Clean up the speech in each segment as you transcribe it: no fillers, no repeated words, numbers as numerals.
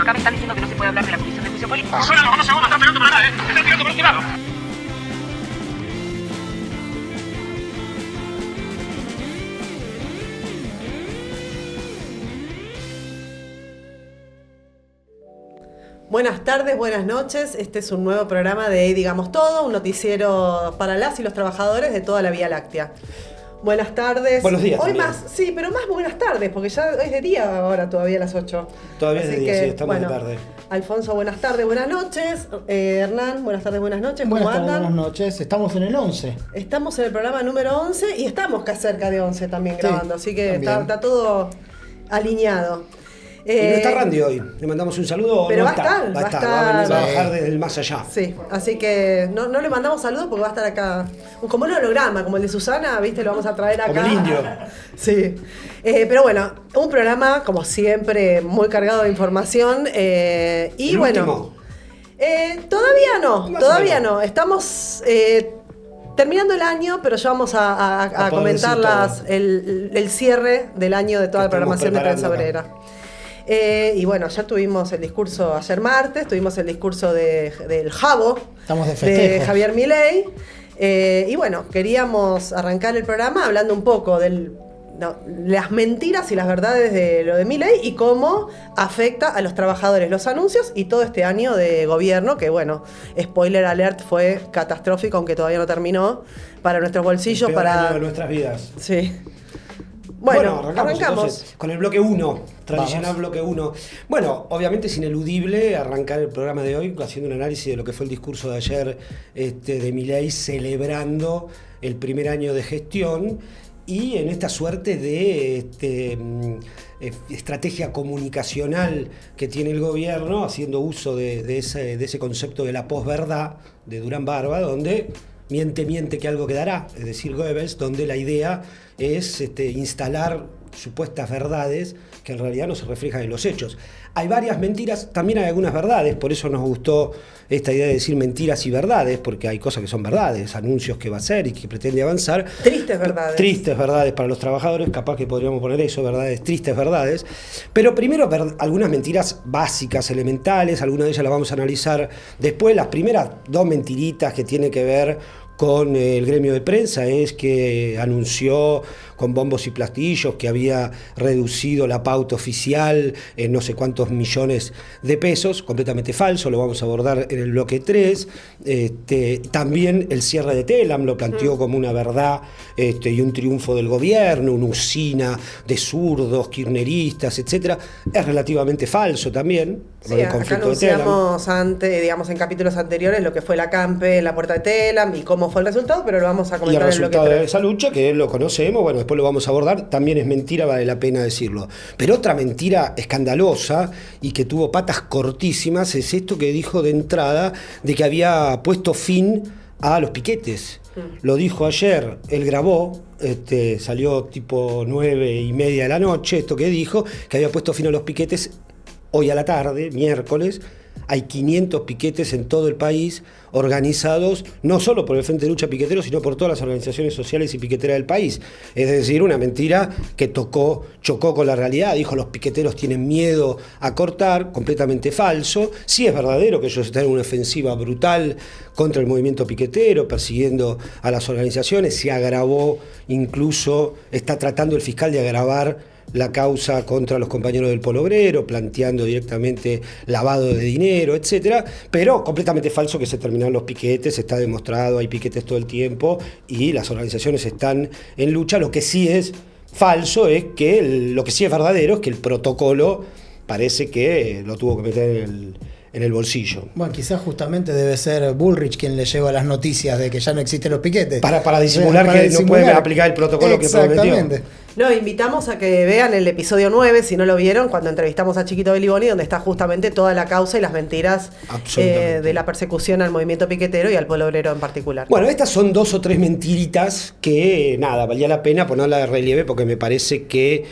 acá me están diciendo que no se puede hablar de la comisión de juicio político. Suena los 2 segundos, están tirando por acá, están tirando por este lado. Buenas tardes, buenas noches. Este es un nuevo programa de Digamos Todo, un noticiero para las y los trabajadores de toda la Vía Láctea. Buenas tardes. Buenos días. Hoy también. más, sí, pero más buenas tardes, porque ya es de día ahora todavía a las 8. Todavía es Así de día, que, sí, estamos bueno, de tarde. Alfonso, buenas tardes, buenas noches. Hernán, buenas tardes, buenas noches. ¿Cómo Buenas tardes, andan? buenas noches. Estamos en el 11. Estamos en el programa número 11 y estamos cerca de 11 también Sí, grabando, así que también. está todo alineado. Y no está Randy hoy. Le mandamos un saludo. Pero no va a está, estar, va a estar. va a Va a venir a estar. bajar desde el más allá. Sí, así que no le mandamos saludos porque va a estar acá, como un holograma, como el de Susana, ¿viste? Lo vamos a traer acá. Como el indio. Sí. Pero bueno, un programa, como siempre, muy cargado de información. Y El bueno. último. Todavía no, Más todavía o menos. no. Estamos terminando el año, pero ya vamos a poder comentar decir el cierre del año de toda la Que estamos programación de Prensa preparando Obrera. Y bueno, ya tuvimos el discurso ayer martes, tuvimos el discurso del Jabo, Estamos de de festejo. Javier Milei. Y bueno, queríamos arrancar el programa hablando un poco de las mentiras y las verdades de lo de Milei y cómo afecta a los trabajadores los anuncios y todo este año de gobierno, que bueno, spoiler alert, fue catastrófico, aunque todavía no terminó, para nuestros bolsillos, El peor año para... de nuestras vidas. Sí. Bueno, arrancamos. Entonces, con el bloque 1, tradicional bloque 1. Bueno, obviamente es ineludible arrancar el programa de hoy haciendo un análisis de lo que fue el discurso de ayer de Milei celebrando el primer año de gestión y en esta suerte de estrategia comunicacional que tiene el gobierno, haciendo uso de ese concepto de la posverdad de Durán Barba, donde miente que algo quedará, es decir, Goebbels, donde la idea es instalar supuestas verdades que en realidad no se reflejan en los hechos. Hay varias mentiras, también hay algunas verdades, por eso nos gustó esta idea de decir mentiras y verdades, porque hay cosas que son verdades, anuncios que va a hacer y que pretende avanzar. Tristes verdades. Tristes verdades para los trabajadores, capaz que podríamos poner eso, verdades, tristes verdades. Pero primero algunas mentiras básicas, elementales, algunas de ellas las vamos a analizar después. Las primeras dos mentiritas que tienen que ver con el gremio de prensa es que anunció con bombos y platillos que había reducido la pauta oficial en no sé cuántos millones de pesos, completamente falso, lo vamos a abordar en el bloque 3. También el cierre de Telam lo planteó como una verdad y un triunfo del gobierno, una usina de zurdos, kirchneristas, etcétera. Es relativamente falso también. Sí, acá anunciamos en capítulos anteriores lo que fue la CAMPE en la puerta de Telam y cómo fue el resultado, pero lo vamos a Y el comentar en el bloque resultado de 3. esa lucha, que lo conocemos, bueno, después lo vamos a abordar, también es mentira, vale la pena decirlo. Pero otra mentira escandalosa y que tuvo patas cortísimas es esto que dijo de entrada de que había puesto fin a los piquetes. Lo dijo ayer, él grabó, salió tipo 9:30 de la noche, esto que dijo, que había puesto fin a los piquetes. Hoy a la tarde, miércoles, hay 500 piquetes en todo el país organizados no solo por el Frente de Lucha Piquetero, sino por todas las organizaciones sociales y piqueteras del país. Es decir, una mentira que chocó con la realidad. Dijo, los piqueteros tienen miedo a cortar, completamente falso. Sí es verdadero que ellos están en una ofensiva brutal contra el movimiento piquetero, persiguiendo a las organizaciones. Se agravó, incluso está tratando el fiscal de agravar la causa contra los compañeros del Polo Obrero, planteando directamente lavado de dinero, etcétera, pero completamente falso que se terminaron los piquetes, está demostrado, hay piquetes todo el tiempo y las organizaciones están en lucha. Lo que sí es falso es que, lo que sí es verdadero es que el protocolo parece que lo tuvo que meter en el bolsillo. Bueno, quizás justamente debe ser Bullrich quien le lleva las noticias de que ya no existen los piquetes. Para disimular que no pueden aplicar el protocolo que prometió. Exactamente. No, invitamos a que vean el episodio 9, si no lo vieron, cuando entrevistamos a Chiquito Beliboni, donde está justamente toda la causa y las mentiras de la persecución al movimiento piquetero y al pueblo obrero en particular. Bueno, estas son 2 o 3 mentiritas que, nada, valía la pena ponerla de relieve porque me parece que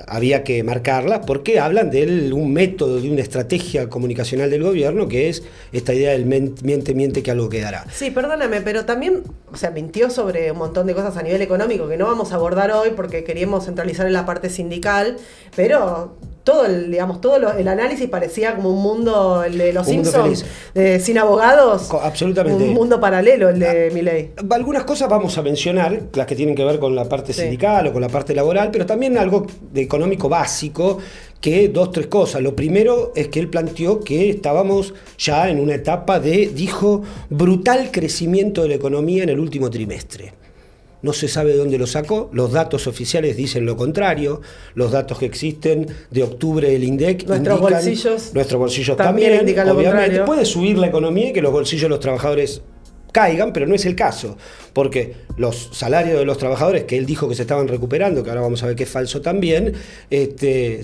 había que marcarlas, porque hablan hablan de un método, de una estrategia comunicacional del gobierno, que es esta idea del miente que algo quedará. Sí, perdóname, pero también, o sea, mintió sobre un montón de cosas a nivel económico que no vamos a abordar hoy porque queríamos centralizar en la parte sindical, pero todo el análisis parecía como un mundo, el de los Simpsons, sin abogados. Absolutamente. Un mundo paralelo, el de Milei. Algunas cosas vamos a mencionar, las que tienen que ver con la parte sindical o con la parte laboral, pero también algo de económico básico, que 2, 3 cosas. Lo primero es que él planteó que estábamos ya en una etapa de, dijo, brutal crecimiento de la economía en el último trimestre. No se sabe de dónde lo sacó, los datos oficiales dicen lo contrario, los datos que existen de octubre del INDEC nuestros bolsillos también indican lo obviamente contrario. Puede subir la economía y que los bolsillos de los trabajadores caigan, pero no es el caso, porque los salarios de los trabajadores, que él dijo que se estaban recuperando, que ahora vamos a ver que es falso también,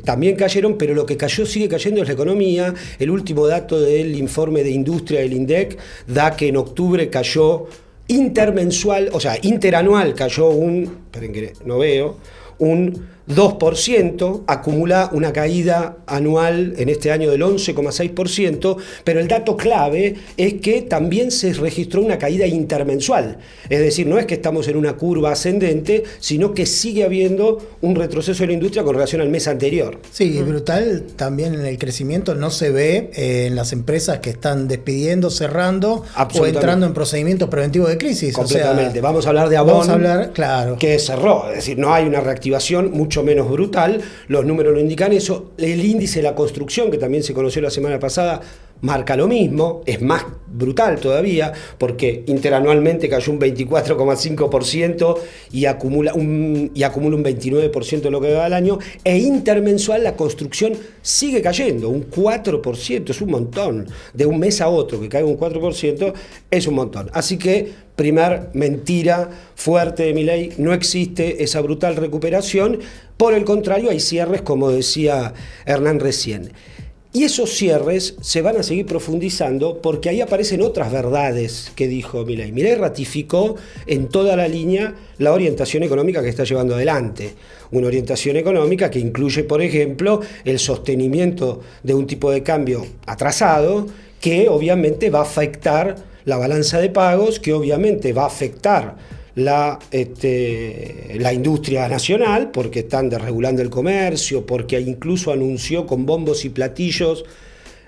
también cayeron, pero lo que cayó, sigue cayendo es la economía. El último dato del informe de industria del INDEC da que en octubre cayó intermensual, o sea, interanual cayó un 2%, acumula una caída anual en este año del 11,6%, pero el dato clave es que también se registró una caída intermensual. Es decir, no es que estamos en una curva ascendente, sino que sigue habiendo un retroceso de la industria con relación al mes anterior. Sí, brutal también en el crecimiento no se ve en las empresas que están despidiendo, cerrando o entrando en procedimientos preventivos de crisis. Completamente. O sea, vamos a hablar de Avon, vamos a hablar, claro, que cerró. Es decir, no hay una reactivación, mucho menos brutal, los números lo indican eso. El índice de la construcción, que también se conoció la semana pasada, marca lo mismo, es más brutal todavía, porque interanualmente cayó un 24,5% y acumula un 29% de lo que va al año, e intermensual la construcción sigue cayendo, un 4%, es un montón. De un mes a otro que caiga un 4% es un montón. Así que, primer mentira fuerte de Milei, no existe esa brutal recuperación, por el contrario hay cierres, como decía Hernán recién. Y esos cierres se van a seguir profundizando porque ahí aparecen otras verdades que dijo Milei. Milei ratificó en toda la línea la orientación económica que está llevando adelante. Una orientación económica que incluye, por ejemplo, el sostenimiento de un tipo de cambio atrasado que obviamente va a afectar la balanza de pagos, que obviamente va a afectar la industria nacional, porque están desregulando el comercio, porque incluso anunció con bombos y platillos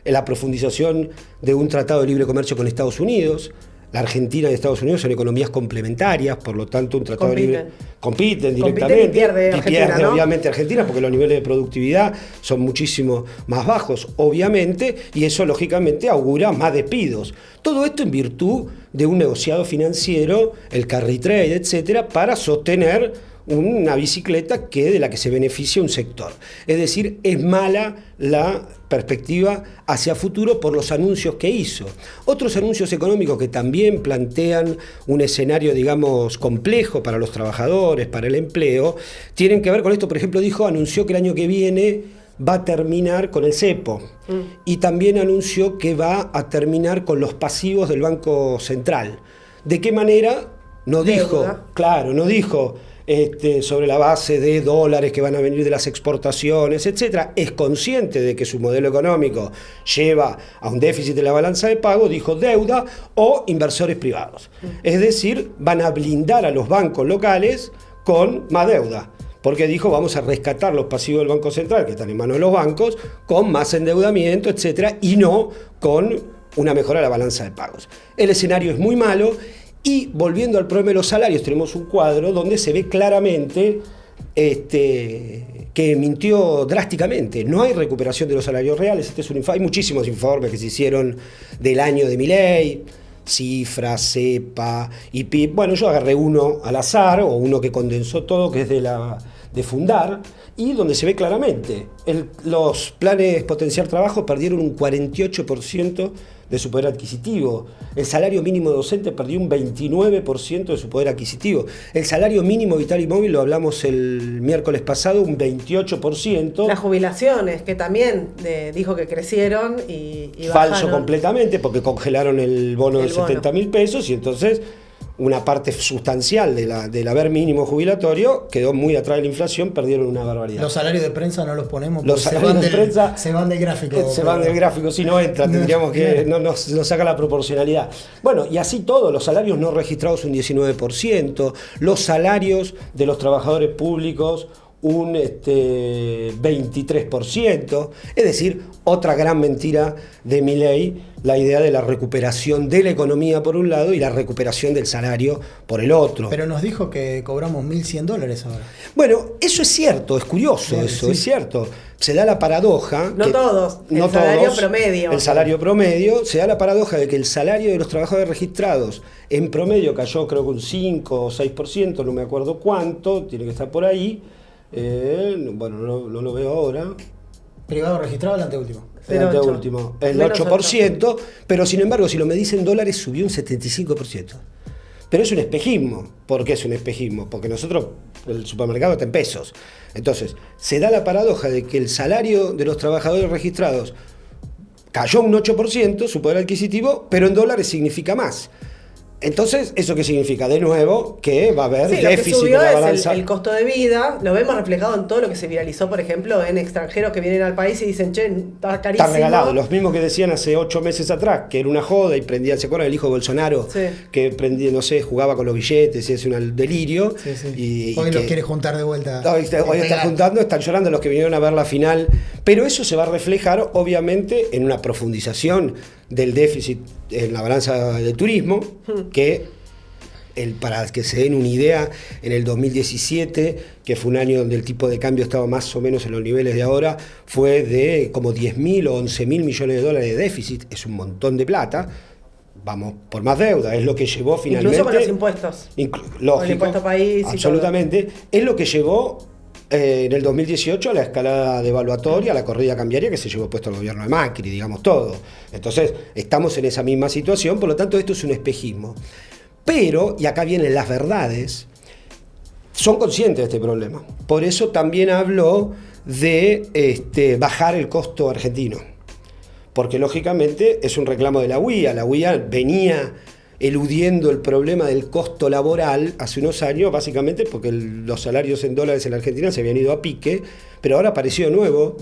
la profundización de un tratado de libre comercio con Estados Unidos. La Argentina y Estados Unidos son economías complementarias, por lo tanto un tratado de libre compiten directamente. Y pierde Argentina, ¿no? Obviamente Argentina, porque los niveles de productividad son muchísimo más bajos, obviamente, y eso lógicamente augura más despidos. Todo esto en virtud de un negociado financiero, el carry trade, etcétera, para sostener una bicicleta de la que se beneficia un sector. Es decir, es mala la perspectiva hacia futuro por los anuncios que hizo. Otros anuncios económicos que también plantean un escenario, digamos, complejo para los trabajadores, para el empleo, tienen que ver con esto. Por ejemplo, anunció que el año que viene va a terminar con el cepo y también anunció que va a terminar con los pasivos del Banco Central. ¿De qué manera? No dijo, claro, no dijo sobre la base de dólares que van a venir de las exportaciones, etcétera. Es consciente de que su modelo económico lleva a un déficit de la balanza de pago, dijo deuda o inversores privados. Es decir, van a blindar a los bancos locales con más deuda. Porque dijo, vamos a rescatar los pasivos del Banco Central, que están en manos de los bancos, con más endeudamiento, etcétera, y no con una mejora de la balanza de pagos. El escenario es muy malo. Y volviendo al problema de los salarios, tenemos un cuadro donde se ve claramente que mintió drásticamente. No hay recuperación de los salarios reales. Hay muchísimos informes que se hicieron del año de Milei, cifras, cepa y PIB. Bueno, yo agarré uno al azar, o uno que condensó todo, que es de Fundar, y donde se ve claramente. Los planes Potenciar Trabajo perdieron un 48% de su poder adquisitivo. El salario mínimo docente perdió un 29% de su poder adquisitivo. El salario mínimo vital y móvil, lo hablamos el miércoles pasado, un 28%. Las jubilaciones, que también dijo que crecieron y falso bajaron. Completamente, porque congelaron el bono de 70.000 pesos y entonces una parte sustancial del haber mínimo jubilatorio quedó muy atrás de la inflación, perdieron una barbaridad. Los salarios de prensa no los ponemos Los porque salarios de prensa se van del gráfico. Se van del gráfico, si no entra, tendríamos que no nos saca la proporcionalidad. Bueno, y así todo, los salarios no registrados un 19%, los salarios de los trabajadores públicos un 23%, es decir, otra gran mentira de Milei, la idea de la recuperación de la economía por un lado y la recuperación del salario por el otro. Pero nos dijo que cobramos $1.100 ahora. Bueno, eso es cierto, es curioso, Bien, eso sí. es cierto. Se da la paradoja... No todos, el salario promedio. El salario promedio, se da la paradoja de que el salario de los trabajadores registrados en promedio cayó creo que un 5 o 6%, no me acuerdo cuánto, tiene que estar por ahí. Bueno, no lo veo ahora. Privado registrado el anteúltimo. El anteúltimo, el Menos 8%, pero sin embargo, si lo medís en dólares, subió un 75%. Pero es un espejismo. ¿Por qué es un espejismo? Porque nosotros, el supermercado está en pesos. Entonces, se da la paradoja de que el salario de los trabajadores registrados cayó un 8%, su poder adquisitivo, pero en dólares significa más. Entonces, ¿eso qué significa? De nuevo, que va a haber Sí, lo que déficit subió en la es balanza. el costo de vida. Lo vemos reflejado en todo lo que se viralizó, por ejemplo, en extranjeros que vienen al país y dicen, che, está carísimo. Está regalado. Los mismos que decían hace 8 meses atrás que era una joda y prendían, ¿se acuerdan? El hijo de Bolsonaro, Sí. que prendía, no sé, jugaba con los billetes y es un delirio. Sí, sí. Y Hoy que los quiere juntar de vuelta. Hoy está juntando, están llorando los que vinieron a ver la final. Pero eso se va a reflejar, obviamente, en una profundización del déficit en la balanza de turismo, que... para que se den una idea, en el 2017, que fue un año donde el tipo de cambio estaba más o menos en los niveles de ahora, fue de como 10.000 o 11.000 millones de dólares de déficit, es un montón de plata, vamos por más deuda, es lo que llevó finalmente... Incluso con los impuestos. Lógico, Con el impuesto país y absolutamente, es lo que llevó en el 2018 a la escalada devaluatoria, a la corrida cambiaria que se llevó puesto el gobierno de Macri, digamos todo. Entonces, estamos en esa misma situación, por lo tanto esto es un espejismo. Pero, y acá vienen las verdades, son conscientes de este problema. Por eso también habló de bajar el costo argentino. Porque lógicamente es un reclamo de la UIA. La UIA venía eludiendo el problema del costo laboral hace unos años, básicamente porque los salarios en dólares en la Argentina se habían ido a pique, pero ahora apareció de nuevo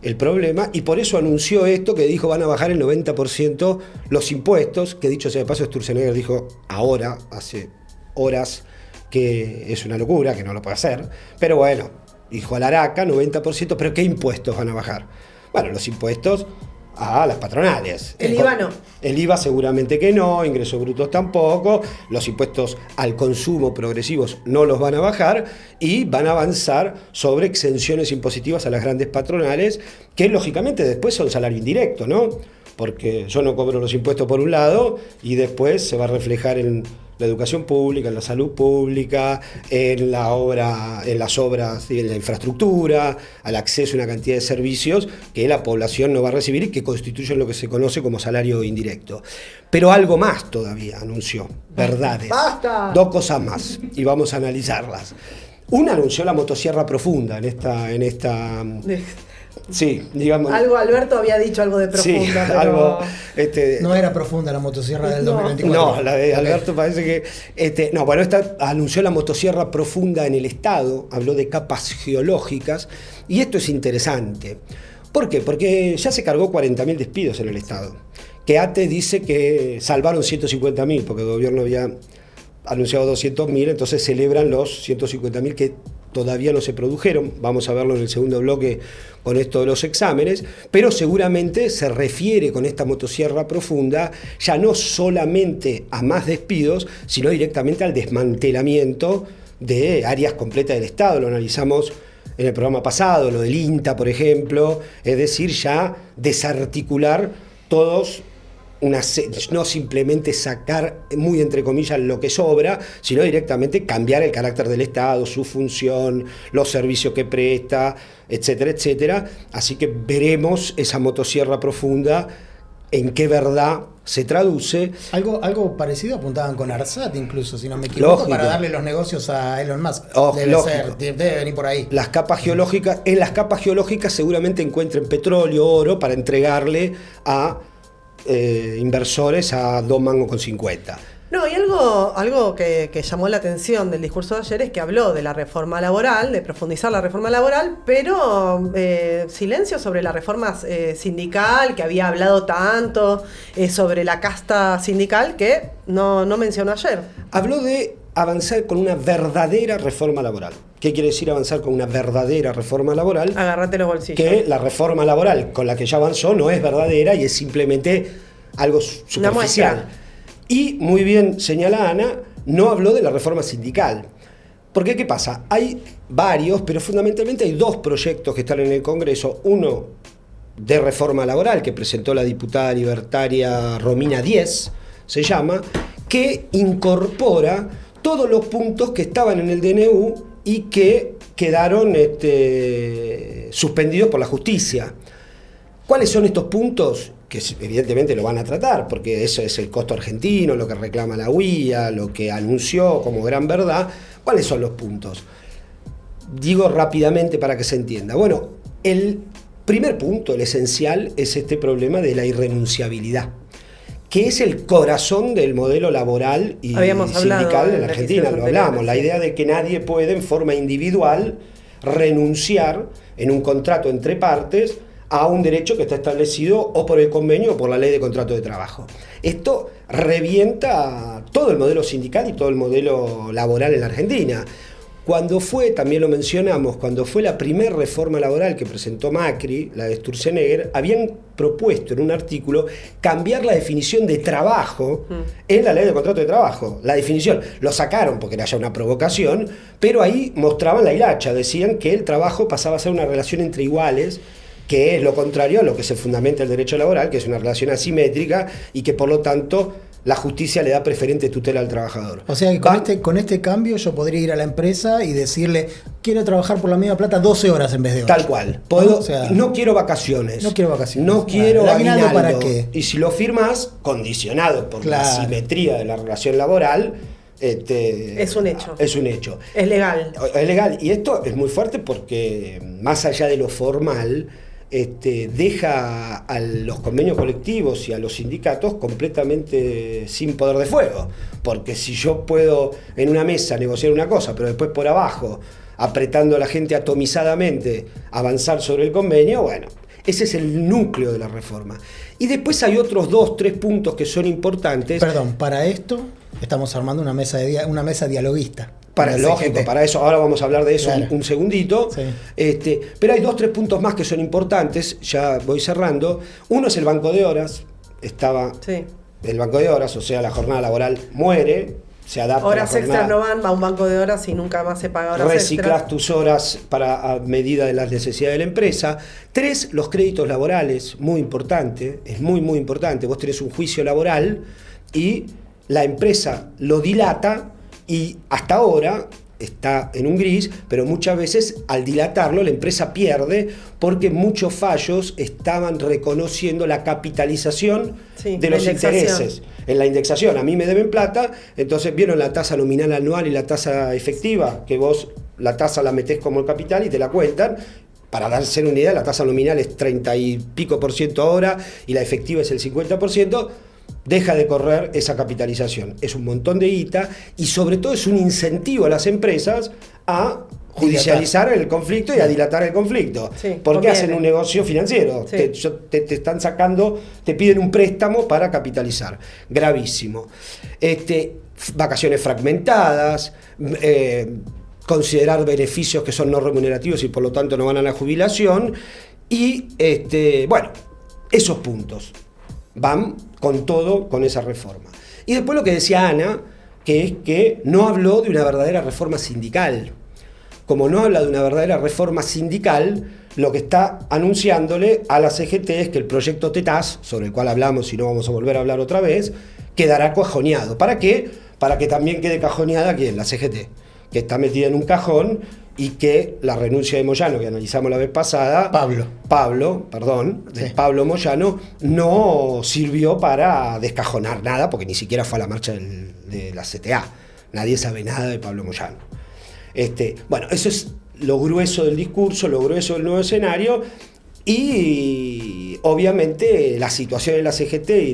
el problema y por eso anunció esto que dijo van a bajar el 90% los impuestos, que dicho sea de paso Sturzenegger dijo ahora, hace horas, que es una locura, que no lo puede hacer, pero bueno, dijo a la araca 90%, pero ¿qué impuestos van a bajar? Bueno, los impuestos a las patronales. El IVA no. El IVA seguramente que no, ingresos brutos tampoco, los impuestos al consumo progresivos no los van a bajar y van a avanzar sobre exenciones impositivas a las grandes patronales, que lógicamente después son salario indirecto, ¿no? Porque yo no cobro los impuestos por un lado y después se va a reflejar en la educación pública, en la salud pública, en las obras, en la infraestructura, al acceso a una cantidad de servicios que la población no va a recibir y que constituyen lo que se conoce como salario indirecto. Pero algo más todavía anunció, verdades. ¡Basta! 2 cosas más y vamos a analizarlas. Una anunció la motosierra profunda en esta sí, digamos. Alberto había dicho algo de profunda, sí, pero... algo, No era profunda la motosierra del 2024. No, la de Alberto parece que... esta anunció la motosierra profunda en el Estado, habló de capas geológicas, y esto es interesante. ¿Por qué? Porque ya se cargó 40.000 despidos en el Estado. Que ATE dice que salvaron 150.000, porque el gobierno había anunciado 200.000, entonces celebran los 150.000 que todavía no se produjeron, vamos a verlo en el segundo bloque con esto de los exámenes, pero seguramente se refiere con esta motosierra profunda ya no solamente a más despidos, sino directamente al desmantelamiento de áreas completas del Estado. Lo analizamos en el programa pasado, lo del INTA, por ejemplo, es decir, ya desarticular todos no simplemente sacar, muy entre comillas, lo que sobra, sino directamente cambiar el carácter del Estado, su función, los servicios que presta, etcétera, etcétera. Así que veremos esa motosierra profunda, en qué verdad se traduce. Algo parecido apuntaban con ARSAT incluso, si no me equivoco, lógico, para darle los negocios a Elon Musk. Debe venir por ahí. Las capas geológicas, en las capas geológicas seguramente encuentren petróleo, oro, para entregarle a inversores a 2,50 mangos. No, y algo que llamó la atención del discurso de ayer es que habló de la reforma laboral, de profundizar la reforma laboral, pero silencio sobre la reforma sindical, que había hablado tanto, sobre la casta sindical, que no mencionó ayer. Habló de avanzar con una verdadera reforma laboral. ¿Qué quiere decir avanzar con una verdadera reforma laboral? Agárrate los bolsillos. Que la reforma laboral con la que ya avanzó no es verdadera y es simplemente algo superficial. Y muy bien señala Ana, no habló de la reforma sindical. Porque ¿qué pasa? Hay varios, pero fundamentalmente hay dos proyectos que están en el Congreso. Uno de reforma laboral que presentó la diputada libertaria Romina Díez, se llama, que incorpora todos los puntos que estaban en el DNU y que quedaron suspendidos por la justicia. ¿Cuáles son estos puntos? Que evidentemente lo van a tratar, porque eso es el costo argentino, lo que reclama la UIA, lo que anunció como gran verdad. ¿Cuáles son los puntos? Digo rápidamente para que se entienda. Bueno, el primer punto, el esencial, es este problema de la irrenunciabilidad, que es el corazón del modelo laboral y sindical en la Argentina. Lo hablamos, la idea de que nadie puede en forma individual renunciar en un contrato entre partes a un derecho que está establecido o por el convenio o por la ley de contrato de trabajo. Esto revienta todo el modelo sindical y todo el modelo laboral en la Argentina. Cuando fue, también lo mencionamos, cuando fue la primera reforma laboral que presentó Macri, la de Sturzenegger, habían propuesto en un artículo cambiar la definición de trabajo en la ley de contrato de trabajo. La definición, lo sacaron porque era ya una provocación, pero ahí mostraban la hilacha, decían que el trabajo pasaba a ser una relación entre iguales, que es lo contrario a lo que se fundamenta el derecho laboral, que es una relación asimétrica y que por lo tanto la justicia le da preferente tutela al trabajador. O sea que con este cambio yo podría ir a la empresa y decirle, quiero trabajar por la misma plata 12 horas en vez de 8. Tal cual. No quiero vacaciones. No quiero vacaciones. No quiero aguinaldo. ¿Para qué? Y si lo firmas, condicionado por la asimetría de la relación laboral, es un hecho. Es un hecho. Es legal. Es legal. Y esto es muy fuerte porque, más allá de lo formal, deja a los convenios colectivos y a los sindicatos completamente sin poder de fuego. Porque si yo puedo en una mesa negociar una cosa, pero después por abajo, apretando a la gente atomizadamente, avanzar sobre el convenio, bueno, ese es el núcleo de la reforma. Y después hay otros 2, 3 puntos que son importantes. Perdón, para esto estamos armando una mesa dialoguista. Lógico, para eso, ahora vamos a hablar de eso un segundito. Sí. Pero hay 2, 3 puntos más que son importantes, ya voy cerrando. Uno es el banco de horas. El banco de horas, o sea, la jornada laboral muere, se adapta horas a la jornada. Extras no van a un banco de horas y nunca más se paga horas Reciclas extras. tus horas a medida de las necesidades de la empresa. 3, los créditos laborales, muy importante, es muy muy importante. Vos tenés un juicio laboral y la empresa lo dilata y hasta ahora está en un gris, pero muchas veces al dilatarlo la empresa pierde porque muchos fallos estaban reconociendo la capitalización de los intereses. En la indexación, a mí me deben plata, entonces vieron la tasa nominal anual y la tasa efectiva, que vos la tasa la metés como el capital y te la cuentan. Para darse una idea, la tasa nominal es 30 y pico % ahora y la efectiva es el 50%. Deja de correr esa capitalización. Es un montón de guita y sobre todo es un incentivo a las empresas a judicializar el conflicto y a dilatar el conflicto. Porque hacen un negocio financiero. Te están sacando, te piden un préstamo para capitalizar. Gravísimo. Vacaciones fragmentadas, considerar beneficios que son no remunerativos y por lo tanto no van a la jubilación. Y bueno, esos puntos van con todo, con esa reforma. Y después lo que decía Ana, que es que no habló de una verdadera reforma sindical. Como no habla de una verdadera reforma sindical, lo que está anunciándole a la CGT es que el proyecto TETAS, sobre el cual hablamos y no vamos a volver a hablar otra vez, quedará cajoneado. ¿Para qué? Para que también quede cajoneada ¿quién? La CGT, que está metida en un cajón y que la renuncia de Moyano, que analizamos la vez pasada, Pablo Moyano, no sirvió para descajonar nada, porque ni siquiera fue a la marcha de la CTA. Nadie sabe nada de Pablo Moyano. Bueno, eso es lo grueso del discurso, lo grueso del nuevo escenario, y obviamente la situación de la CGT y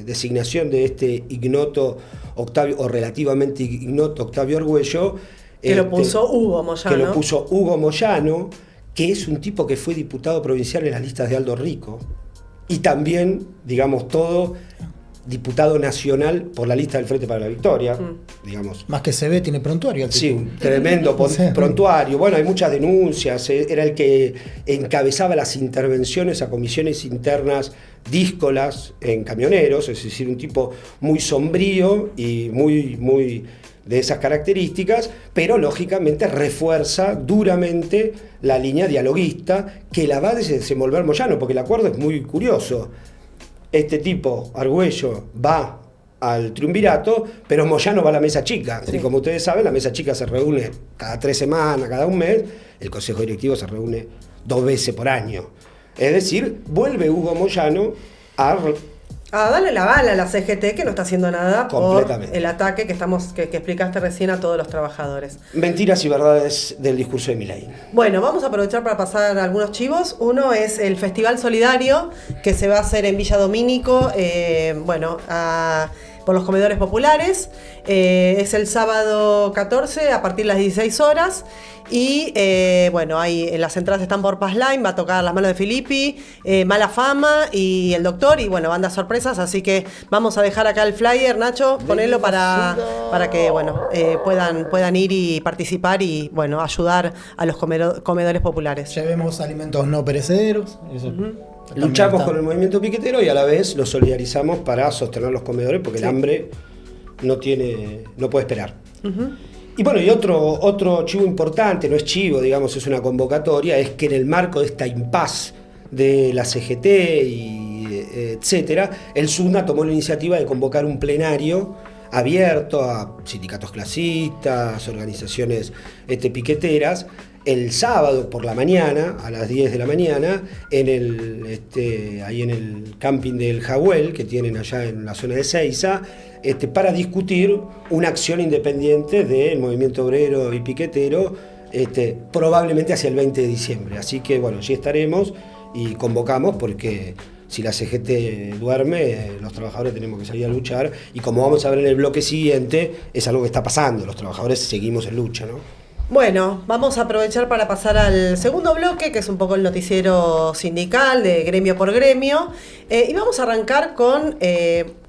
designación de este ignoto Octavio, o relativamente ignoto Octavio Argüello. Que lo puso Hugo Moyano. Que lo puso Hugo Moyano, que es un tipo que fue diputado provincial en las listas de Aldo Rico. Y también, digamos todo, diputado nacional por la lista del Frente para la Victoria, digamos. Más que se ve, tiene prontuario. Sí, un tremendo prontuario. Bueno, hay muchas denuncias. Era el que encabezaba las intervenciones a comisiones internas díscolas en camioneros, es decir, un tipo muy sombrío y muy de esas características, pero lógicamente refuerza duramente la línea dialoguista que la va a desenvolver Moyano, porque el acuerdo es muy curioso. Este tipo, Argüello, va al triunvirato, pero Moyano va a la mesa chica. Sí. Y como ustedes saben, la mesa chica se reúne cada 3 semanas, cada un mes, el consejo directivo se reúne 2 veces por año. Es decir, vuelve Hugo Moyano a darle la bala a la CGT, que no está haciendo nada por el ataque que explicaste recién a todos los trabajadores. Mentiras y verdades del discurso de Milei. Bueno, vamos a aprovechar para pasar algunos chivos. Uno es el Festival Solidario, que se va a hacer en Villa Domínico, por los comedores populares. Es el sábado 14 a partir de las 16 horas. Y ahí las entradas están por Passline, va a tocar Las Manos de Filippi, Mala Fama y El Doctor, y bandas sorpresas, así que vamos a dejar acá el flyer, Nacho, ponelo para que puedan ir y participar y ayudar a los comedores populares. Llevemos alimentos no perecederos. Eso. Luchamos con el movimiento piquetero y a la vez los solidarizamos para sostener los comedores, porque el hambre no puede esperar. Y y otro chivo importante, no es chivo, digamos, es una convocatoria, es que en el marco de esta impas de la CGT y etcétera, el SUNA tomó la iniciativa de convocar un plenario abierto a sindicatos clasistas, organizaciones piqueteras, el sábado por la mañana, a las 10 de la mañana, ahí en el camping del Jagüel, que tienen allá en la zona de Seiza, para discutir una acción independiente del movimiento obrero y piquetero, probablemente hacia el 20 de diciembre. Así que allí estaremos y convocamos porque si la CGT duerme, los trabajadores tenemos que salir a luchar, y como vamos a ver en el bloque siguiente, es algo que está pasando, los trabajadores seguimos en lucha, ¿no? Bueno, vamos a aprovechar para pasar al segundo bloque, que es un poco el noticiero sindical de gremio por gremio, y vamos a arrancar con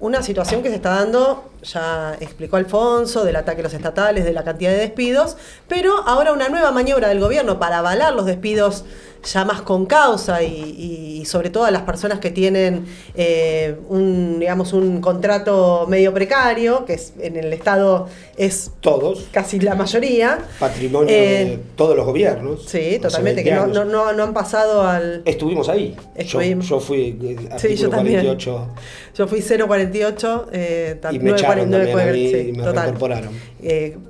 una situación que se está dando, ya explicó Alfonso, del ataque a los estatales, de la cantidad de despidos, pero ahora una nueva maniobra del gobierno para avalar los despidos ya más con causa y sobre todo a las personas que tienen un contrato medio precario, que en el Estado es todos, casi la mayoría. Patrimonio de todos los gobiernos. Sí, totalmente, que no han pasado al... Estuvimos ahí. Yo fui artículo 48. Yo fui 048. Y me echaron también a mí y me reincorporaron.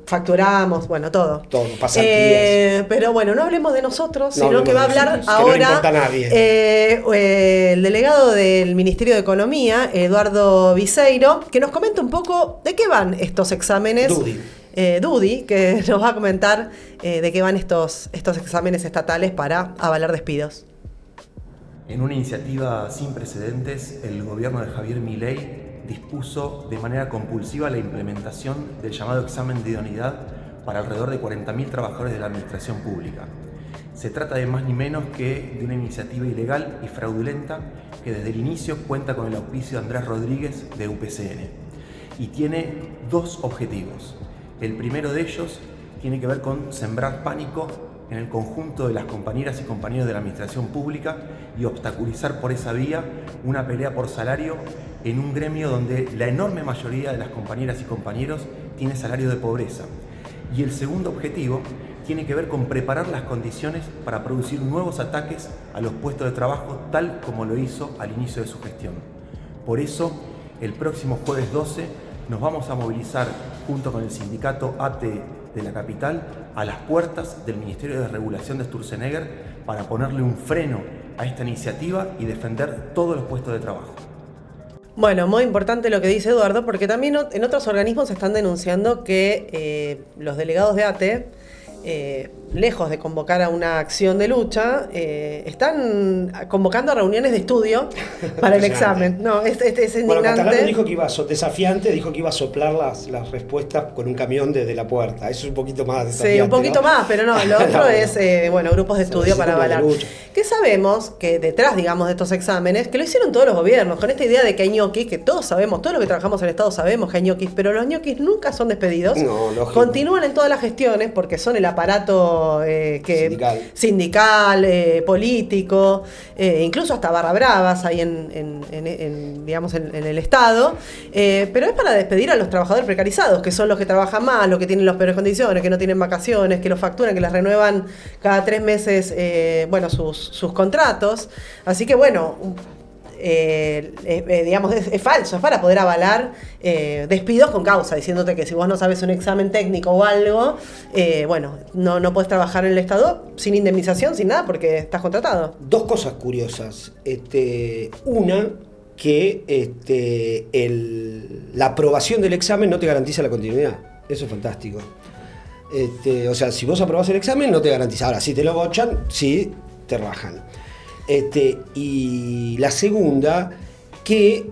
Facturamos, todo. Todo, pasantías. Pero no hablemos de nosotros, sino que va a hablar ahora no importa a nadie. El delegado del Ministerio de Economía, Eduardo Viseiro, que nos comenta un poco de qué van estos exámenes. Dudi, que nos va a comentar de qué van estos exámenes estatales para avalar despidos. En una iniciativa sin precedentes, el gobierno de Javier Milei dispuso de manera compulsiva la implementación del llamado examen de idoneidad para alrededor de 40.000 trabajadores de la administración pública. Se trata de más ni menos que de una iniciativa ilegal y fraudulenta que desde el inicio cuenta con el auspicio de Andrés Rodríguez de UPCN y tiene 2 objetivos. El primero de ellos tiene que ver con sembrar pánico en el conjunto de las compañeras y compañeros de la administración pública y obstaculizar por esa vía una pelea por salario en un gremio donde la enorme mayoría de las compañeras y compañeros tiene salario de pobreza. Y el segundo objetivo tiene que ver con preparar las condiciones para producir nuevos ataques a los puestos de trabajo, tal como lo hizo al inicio de su gestión. Por eso, el próximo jueves 12 nos vamos a movilizar junto con el sindicato ATE de la capital a las puertas del Ministerio de Regulación de Sturzenegger para ponerle un freno a esta iniciativa y defender todos los puestos de trabajo. Bueno, muy importante lo que dice Eduardo, porque también en otros organismos están denunciando que los delegados de ATE lejos de convocar a una acción de lucha, están convocando a reuniones de estudio para el examen. No, es indignante. Bueno, Catalano dijo que desafiante, dijo que iba a soplar las respuestas con un camión desde la puerta. Eso es un poquito más desafiante. Sí, un poquito más, pero no, lo otro es, grupos de estudio para avalar. Que sabemos que detrás, digamos, de estos exámenes, que lo hicieron todos los gobiernos, con esta idea de que hay ñoquis, que todos sabemos, todos los que trabajamos en el Estado sabemos que hay ñoquis, pero los ñoquis nunca son despedidos. No, lógico. Continúan en todas las gestiones porque son el aparato sindical, político, incluso hasta barra bravas ahí en el Estado, pero es para despedir a los trabajadores precarizados, que son los que trabajan más, los que tienen las peores condiciones, que no tienen vacaciones, que los facturan, que les renuevan cada 3 meses sus contratos. Así que es falso, es para poder avalar despidos con causa, diciéndote que si vos no sabes un examen técnico o algo, no podés trabajar en el Estado sin indemnización, sin nada, porque estás contratado. 2 cosas curiosas. Una, que la aprobación del examen no te garantiza la continuidad. Eso es fantástico. O sea, si vos aprobás el examen, no te garantiza. Ahora, si te lo bochan, sí, te rajan. Y la segunda, que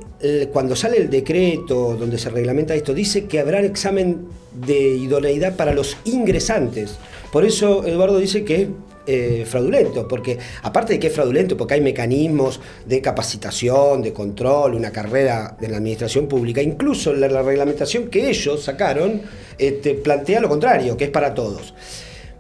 cuando sale el decreto donde se reglamenta esto, dice que habrá examen de idoneidad para los ingresantes. Por eso Eduardo dice que es fraudulento, porque aparte de que es fraudulento, porque hay mecanismos de capacitación, de control, una carrera de la administración pública, incluso la reglamentación que ellos sacaron plantea lo contrario, que es para todos.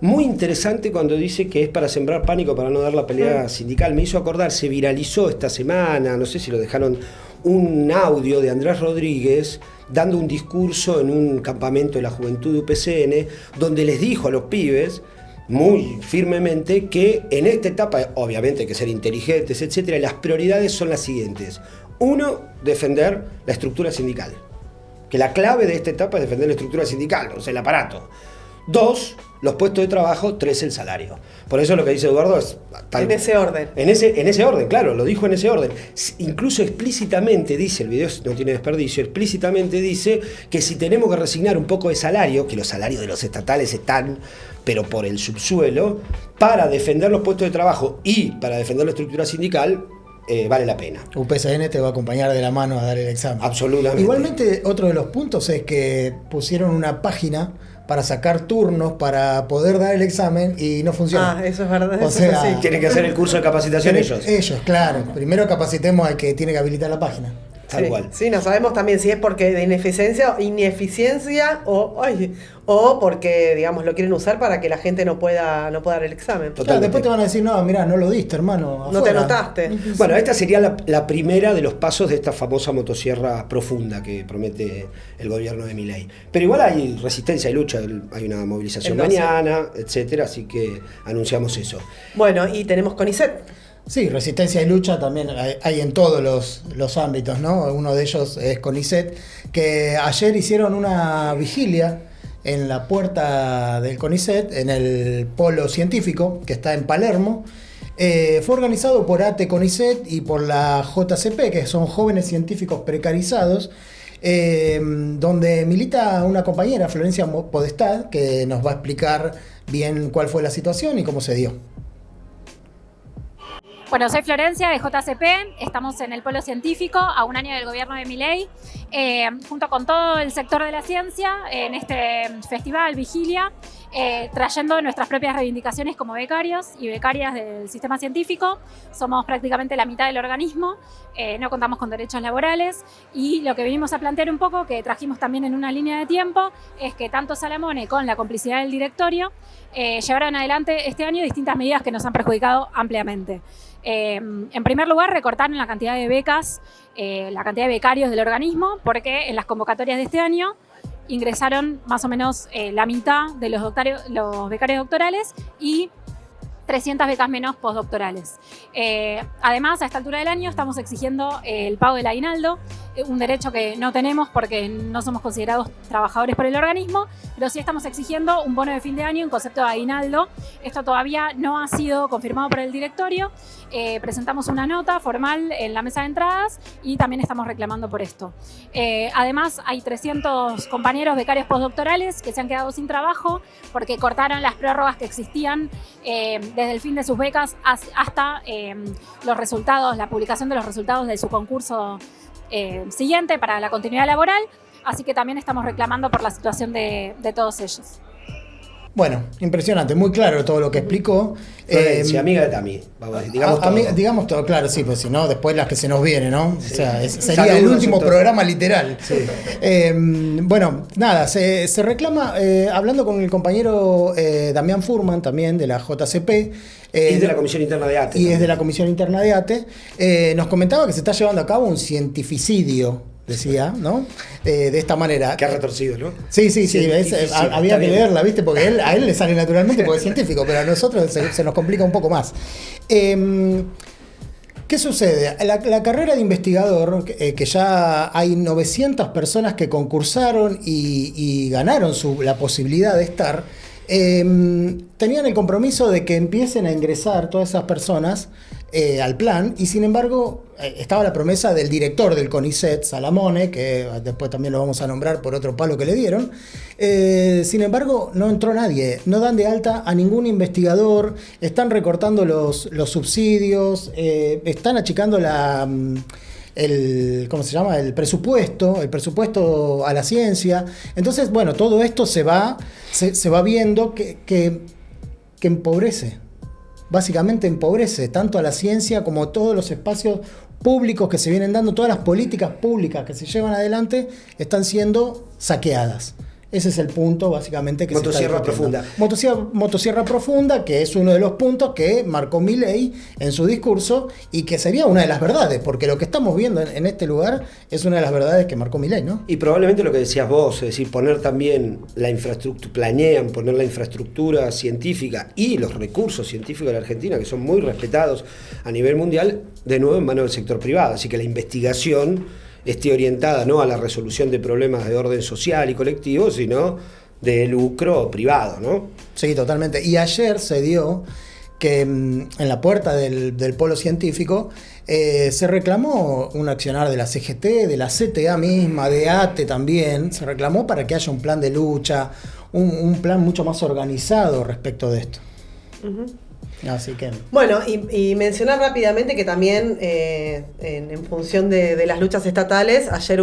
Muy interesante cuando dice que es para sembrar pánico, para no dar la pelea sindical. Me hizo acordar, se viralizó esta semana, no sé si lo dejaron, un audio de Andrés Rodríguez dando un discurso en un campamento de la juventud de UPCN, donde les dijo a los pibes muy firmemente que en esta etapa, obviamente hay que ser inteligentes, etcétera, y las prioridades son las siguientes. 1, defender la estructura sindical. Que la clave de esta etapa es defender la estructura sindical, o sea, el aparato. 2, los puestos de trabajo. 3, el salario. Por eso lo que dice Eduardo es... En ese orden. En ese orden, claro, lo dijo en ese orden. Incluso explícitamente dice, el video no tiene desperdicio, explícitamente dice que si tenemos que resignar un poco de salario, que los salarios de los estatales están, pero por el subsuelo, para defender los puestos de trabajo y para defender la estructura sindical, vale la pena. UPCN te va a acompañar de la mano a dar el examen. Absolutamente. Igualmente, otro de los puntos es que pusieron una página para sacar turnos para poder dar el examen y no funciona. Eso es verdad. O sea, sí. Tienen que hacer el curso de capacitación ellos. Ellos, claro. Primero capacitemos al que tiene que habilitar la página. Tal cual. Sí, no sabemos también si es porque de ineficiencia o porque, digamos, lo quieren usar para que la gente no pueda dar el examen. Claro, después te van a decir, no, mirá, no lo diste, hermano. Afuera. No te anotaste. Bueno, esta sería la primera de los pasos de esta famosa motosierra profunda que promete el gobierno de Milei. Pero igual hay resistencia y lucha, hay una movilización mañana, etcétera, así que anunciamos eso. Bueno, y tenemos CONICET. Sí, resistencia y lucha también hay en todos los ámbitos, ¿no? Uno de ellos es CONICET, que ayer hicieron una vigilia en la puerta del CONICET, en el polo científico, que está en Palermo. Fue organizado por ATE CONICET y por la JCP, que son jóvenes científicos precarizados, donde milita una compañera, Florencia Podestad, que nos va a explicar bien cuál fue la situación y cómo se dio. Bueno, soy Florencia de JCP, estamos en el Polo Científico a un año del gobierno de Milei, junto con todo el sector de la ciencia en este festival, Vigilia, trayendo nuestras propias reivindicaciones como becarios y becarias del sistema científico. Somos prácticamente la mitad del organismo, no contamos con derechos laborales y lo que venimos a plantear un poco, que trajimos también en una línea de tiempo, es que tanto Salamone con la complicidad del directorio llevaron adelante este año distintas medidas que nos han perjudicado ampliamente. En primer lugar, recortaron la cantidad de becas, la cantidad de becarios del organismo, porque en las convocatorias de este año ingresaron más o menos la mitad de los becarios doctorales y 300 becas menos postdoctorales. Además, a esta altura del año estamos exigiendo el pago del aguinaldo, un derecho que no tenemos porque no somos considerados trabajadores por el organismo, pero sí estamos exigiendo un bono de fin de año en concepto de aguinaldo. Esto todavía no ha sido confirmado por el directorio. Presentamos una nota formal en la mesa de entradas y también estamos reclamando por esto. Además, hay 300 compañeros becarios postdoctorales que se han quedado sin trabajo porque cortaron las prórrogas que existían desde el fin de sus becas hasta los resultados, la publicación de los resultados de su concurso siguiente para la continuidad laboral. Así que también estamos reclamando por la situación de todos ellos. Bueno, impresionante, muy claro todo lo que explicó. Florencia, amiga de Tami, digamos todo. Digamos todo, claro, sí, pues si no, después las que se nos vienen, ¿no? Sí. O sea, sería Saludos, el último entonces. programa literal. Sí. Bueno, nada, se reclama, hablando con el compañero Damián Furman, también de la JCP. Y de la Comisión Interna de ATE. Y es de la Comisión Interna de ATE. Nos comentaba que se está llevando a cabo un cientificidio, decía, ¿no? De esta manera. Que ha retorcido, ¿no? Sí, había está que bien. leerla, ¿viste? Porque a él le sale naturalmente porque es científico, pero a nosotros se nos complica un poco más. ¿Qué sucede? La carrera de investigador, que ya hay 900 personas que concursaron y ganaron la posibilidad de estar, tenían el compromiso de que empiecen a ingresar todas esas personas al plan, y sin embargo estaba la promesa del director del CONICET, Salamone, que después también lo vamos a nombrar por otro palo que le dieron. Sin embargo, no entró nadie, no dan de alta a ningún investigador, están recortando los subsidios, están achicando ¿cómo se llama? El presupuesto a la ciencia. Entonces, bueno, todo esto se va viendo que empobrece. Básicamente empobrece tanto a la ciencia como todos los espacios públicos que se vienen dando, todas las políticas públicas que se llevan adelante están siendo saqueadas. Ese es el punto, básicamente, que Motosierra se está discutiendo. profunda. Motosierra profunda, que es uno de los puntos que marcó Milei en su discurso y que sería una de las verdades, porque lo que estamos viendo en este lugar es una de las verdades que marcó Milei, ¿no? Y probablemente lo que decías vos, es decir, poner también la infraestructura, planean poner la infraestructura científica y los recursos científicos de la Argentina, que son muy respetados a nivel mundial, de nuevo en manos del sector privado. Así que la investigación esté orientada no a la resolución de problemas de orden social y colectivo, sino de lucro privado, ¿no? Sí, totalmente. Y ayer se dio que en la puerta del polo científico se reclamó un accionar de la CGT, de la CTA misma, de ATE también, se reclamó para que haya un plan de lucha, un plan mucho más organizado respecto de esto. Uh-huh. Así que... Bueno, y mencionar rápidamente que también en función de las luchas estatales, ayer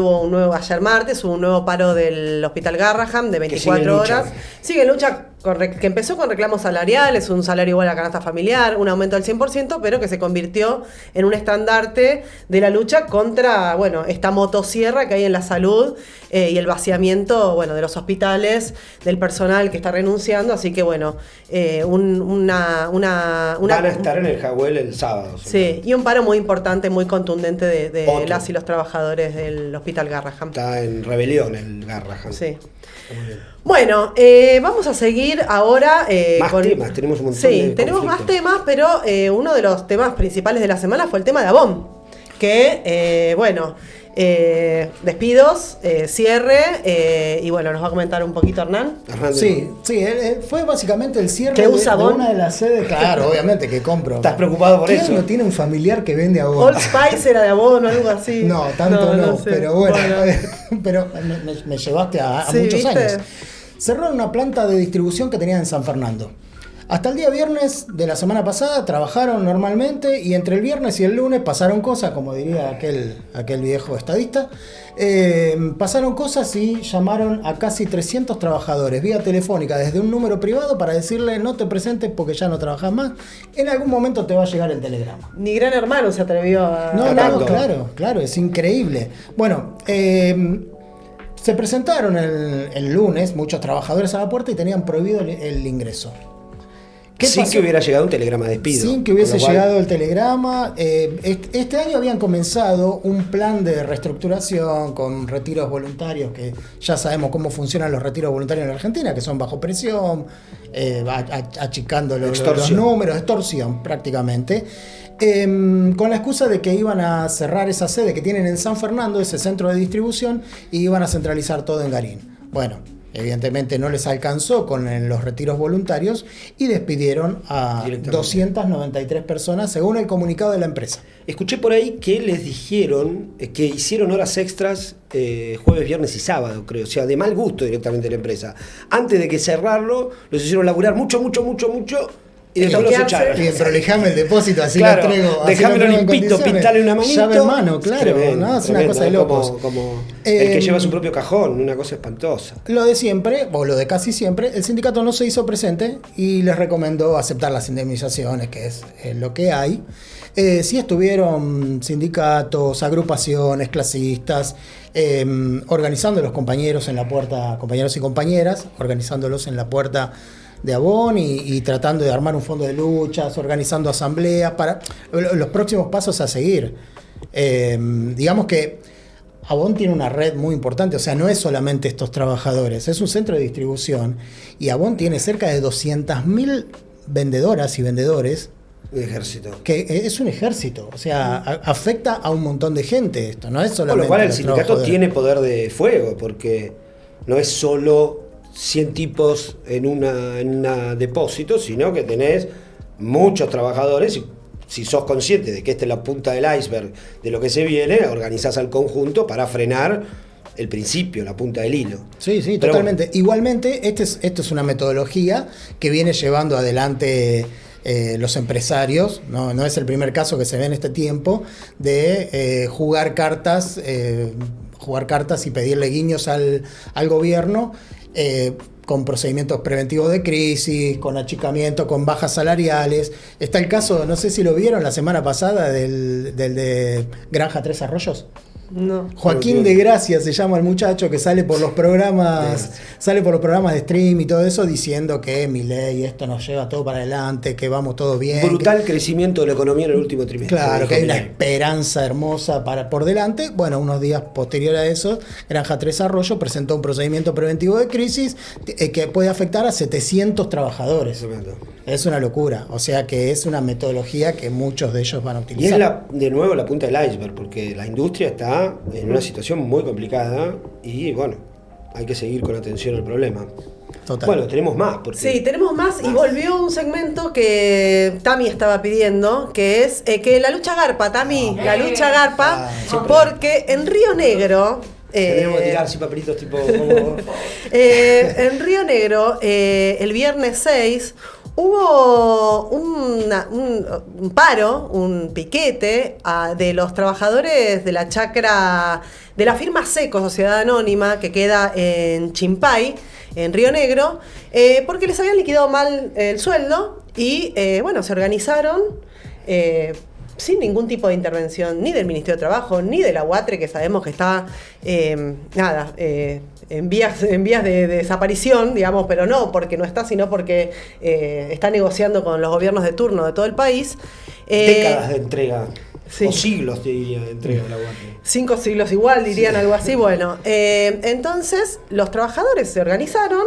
martes hubo un nuevo paro del Hospital Garrahan de 24 horas. Sigue lucha que empezó con reclamos salariales, un salario igual a la canasta familiar, un aumento del 100%, pero que se convirtió en un estandarte de la lucha contra, bueno, esta motosierra que hay en la salud y el vaciamiento, bueno, de los hospitales, del personal que está renunciando. Así que, bueno, van a estar en el Jagüel el sábado. Sí, y un paro muy importante, muy contundente de las y los trabajadores del Hospital Garrahan. Está en rebelión el Garrahan. Sí. Bueno, vamos a seguir ahora más con temas, tenemos un montón sí, de tenemos más conflictos. temas, pero uno de los temas principales de la semana fue el tema de Avon, que, despidos, cierre, y bueno, nos va a comentar un poquito Hernán. Sí, fue básicamente el cierre ¿Que usa de Avon? una de las sedes. Claro, obviamente que compro. ¿Estás preocupado por ¿Quién eso? no tiene un familiar que vende Avon? Old Spice era de Avon o algo así. No, tanto no, sé. pero bueno, pero me llevaste a Sí, muchos ¿viste? años. Cerraron una planta de distribución que tenían en San Fernando. Hasta el día viernes de la semana pasada trabajaron normalmente y entre el viernes y el lunes pasaron cosas, como diría aquel viejo estadista, pasaron cosas y llamaron a casi 300 trabajadores vía telefónica desde un número privado para decirle no te presentes porque ya no trabajas más, en algún momento te va a llegar el telegrama. Ni Gran Hermano se atrevió a... No, tanto. claro, es increíble. Bueno, se presentaron el lunes muchos trabajadores a la puerta y tenían prohibido el ingreso. ¿Qué Sin pasó? que hubiera llegado un telegrama de despido. Sin que hubiese Con lo cual, llegado el telegrama. Este año habían comenzado un plan de reestructuración con retiros voluntarios, que ya sabemos cómo funcionan los retiros voluntarios en Argentina, que son bajo presión, achicando los números, extorsión prácticamente. Con la excusa de que iban a cerrar esa sede que tienen en San Fernando, ese centro de distribución, y iban a centralizar todo en Garín. Bueno, evidentemente no les alcanzó con los retiros voluntarios y despidieron a 293 personas, según el comunicado de la empresa. escuché por ahí que les dijeron que hicieron horas extras jueves, viernes y sábado, creo. O sea, de mal gusto directamente la empresa. Antes de que cerrarlo, los hicieron laburar mucho. Y después los echaron. Bien, pero dejame el depósito, así Claro, lo traigo. dejámelo limpito, pintale una manito. Llave en mano, claro. Tremendo, ¿no? Es tremendo, una cosa de locos. como el que lleva su propio cajón, una cosa espantosa. Lo de siempre, o lo de casi siempre, el sindicato no se hizo presente y les recomendó aceptar las indemnizaciones, que es lo que hay. Sí estuvieron sindicatos, agrupaciones, clasistas, organizando los compañeros en la puerta, compañeros y compañeras, organizándolos en la puerta de Avon y tratando de armar un fondo de luchas, organizando asambleas para los próximos pasos a seguir. Digamos que Avon tiene una red muy importante, o sea, no es solamente estos trabajadores, es un centro de distribución y Avon tiene cerca de 200.000 vendedoras y vendedores. Un ejército. Que es un ejército, o sea, afecta a un montón de gente esto, no es solamente. Con lo cual el los sindicato trabajadores. tiene poder de fuego, porque no es solo 100 tipos en una depósito, sino que tenés muchos trabajadores y si sos consciente de que esta es la punta del iceberg de lo que se viene, organizás al conjunto para frenar el principio, la punta del hilo. Sí, Pero totalmente. bueno. Igualmente, esto es una metodología que viene llevando adelante los empresarios, no es el primer caso que se ve en este tiempo, de jugar cartas y pedirle guiños al gobierno, con procedimientos preventivos de crisis, con achicamiento, con bajas salariales. Está el caso, no sé si lo vieron la semana pasada, del de Granja Tres Arroyos. No. Joaquín de Gracia se llama el muchacho que sale por los programas de stream y todo eso diciendo que Milei esto nos lleva todo para adelante, que vamos todo bien. Brutal crecimiento de la economía en el último trimestre. Claro, que hay una Milei. esperanza hermosa por delante. Bueno, unos días posterior a eso, Granja Tres Arroyos presentó un procedimiento preventivo de crisis que puede afectar a 700 trabajadores. Tremendo. Es una locura, o sea que es una metodología que muchos de ellos van a Y utilizar. es de nuevo la punta del iceberg, porque la industria está en una situación muy complicada y bueno, hay que seguir con atención al problema. Total. Bueno, tenemos más. Porque Sí, tenemos más y volvió un segmento que Tami estaba pidiendo, que es que la lucha garpa, Tami, la lucha garpa, porque en Río Negro... Tenemos que tirar así papelitos tipo... como- en Río Negro, el viernes 6, hubo un paro, un piquete de los trabajadores de la chacra de la firma Seco, Sociedad Anónima, que queda en Chimpay, en Río Negro, porque les habían liquidado mal el sueldo y, bueno, se organizaron sin ningún tipo de intervención ni del Ministerio de Trabajo ni de la UATRE, que sabemos que está en vías de desaparición, digamos, pero no porque no está, sino porque está negociando con los gobiernos de turno de todo el país. décadas de entrega. Sí. O siglos, te diría, de entrega a la Guardia. 5 siglos igual, dirían algo así. Bueno, entonces los trabajadores se organizaron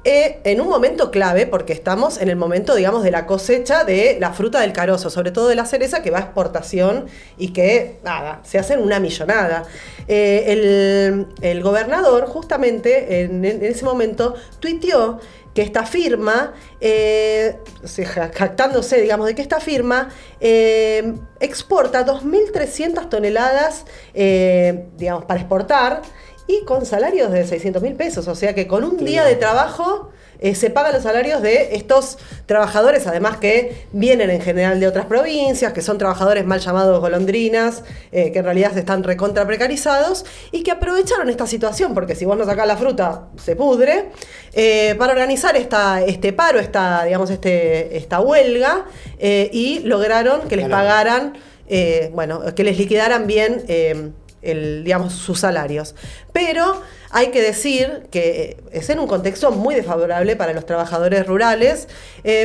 en un momento clave, porque estamos en el momento, digamos, de la cosecha de la fruta del carozo, sobre todo de la cereza, que va a exportación y que, nada, se hacen una millonada. El gobernador, justamente, en ese momento, tuiteó que esta firma, jactándose, digamos, de que esta firma exporta 2.300 toneladas, digamos, para exportar, y con salarios de 600.000 pesos, o sea que con un día de trabajo se pagan los salarios de estos trabajadores, además que vienen en general de otras provincias, que son trabajadores mal llamados golondrinas, que en realidad están recontra precarizados, y que aprovecharon esta situación, porque si vos no sacás la fruta, se pudre, para organizar este paro, esta huelga, y lograron que les pagaran, que les liquidaran bien digamos, sus salarios. Pero hay que decir que es en un contexto muy desfavorable para los trabajadores rurales,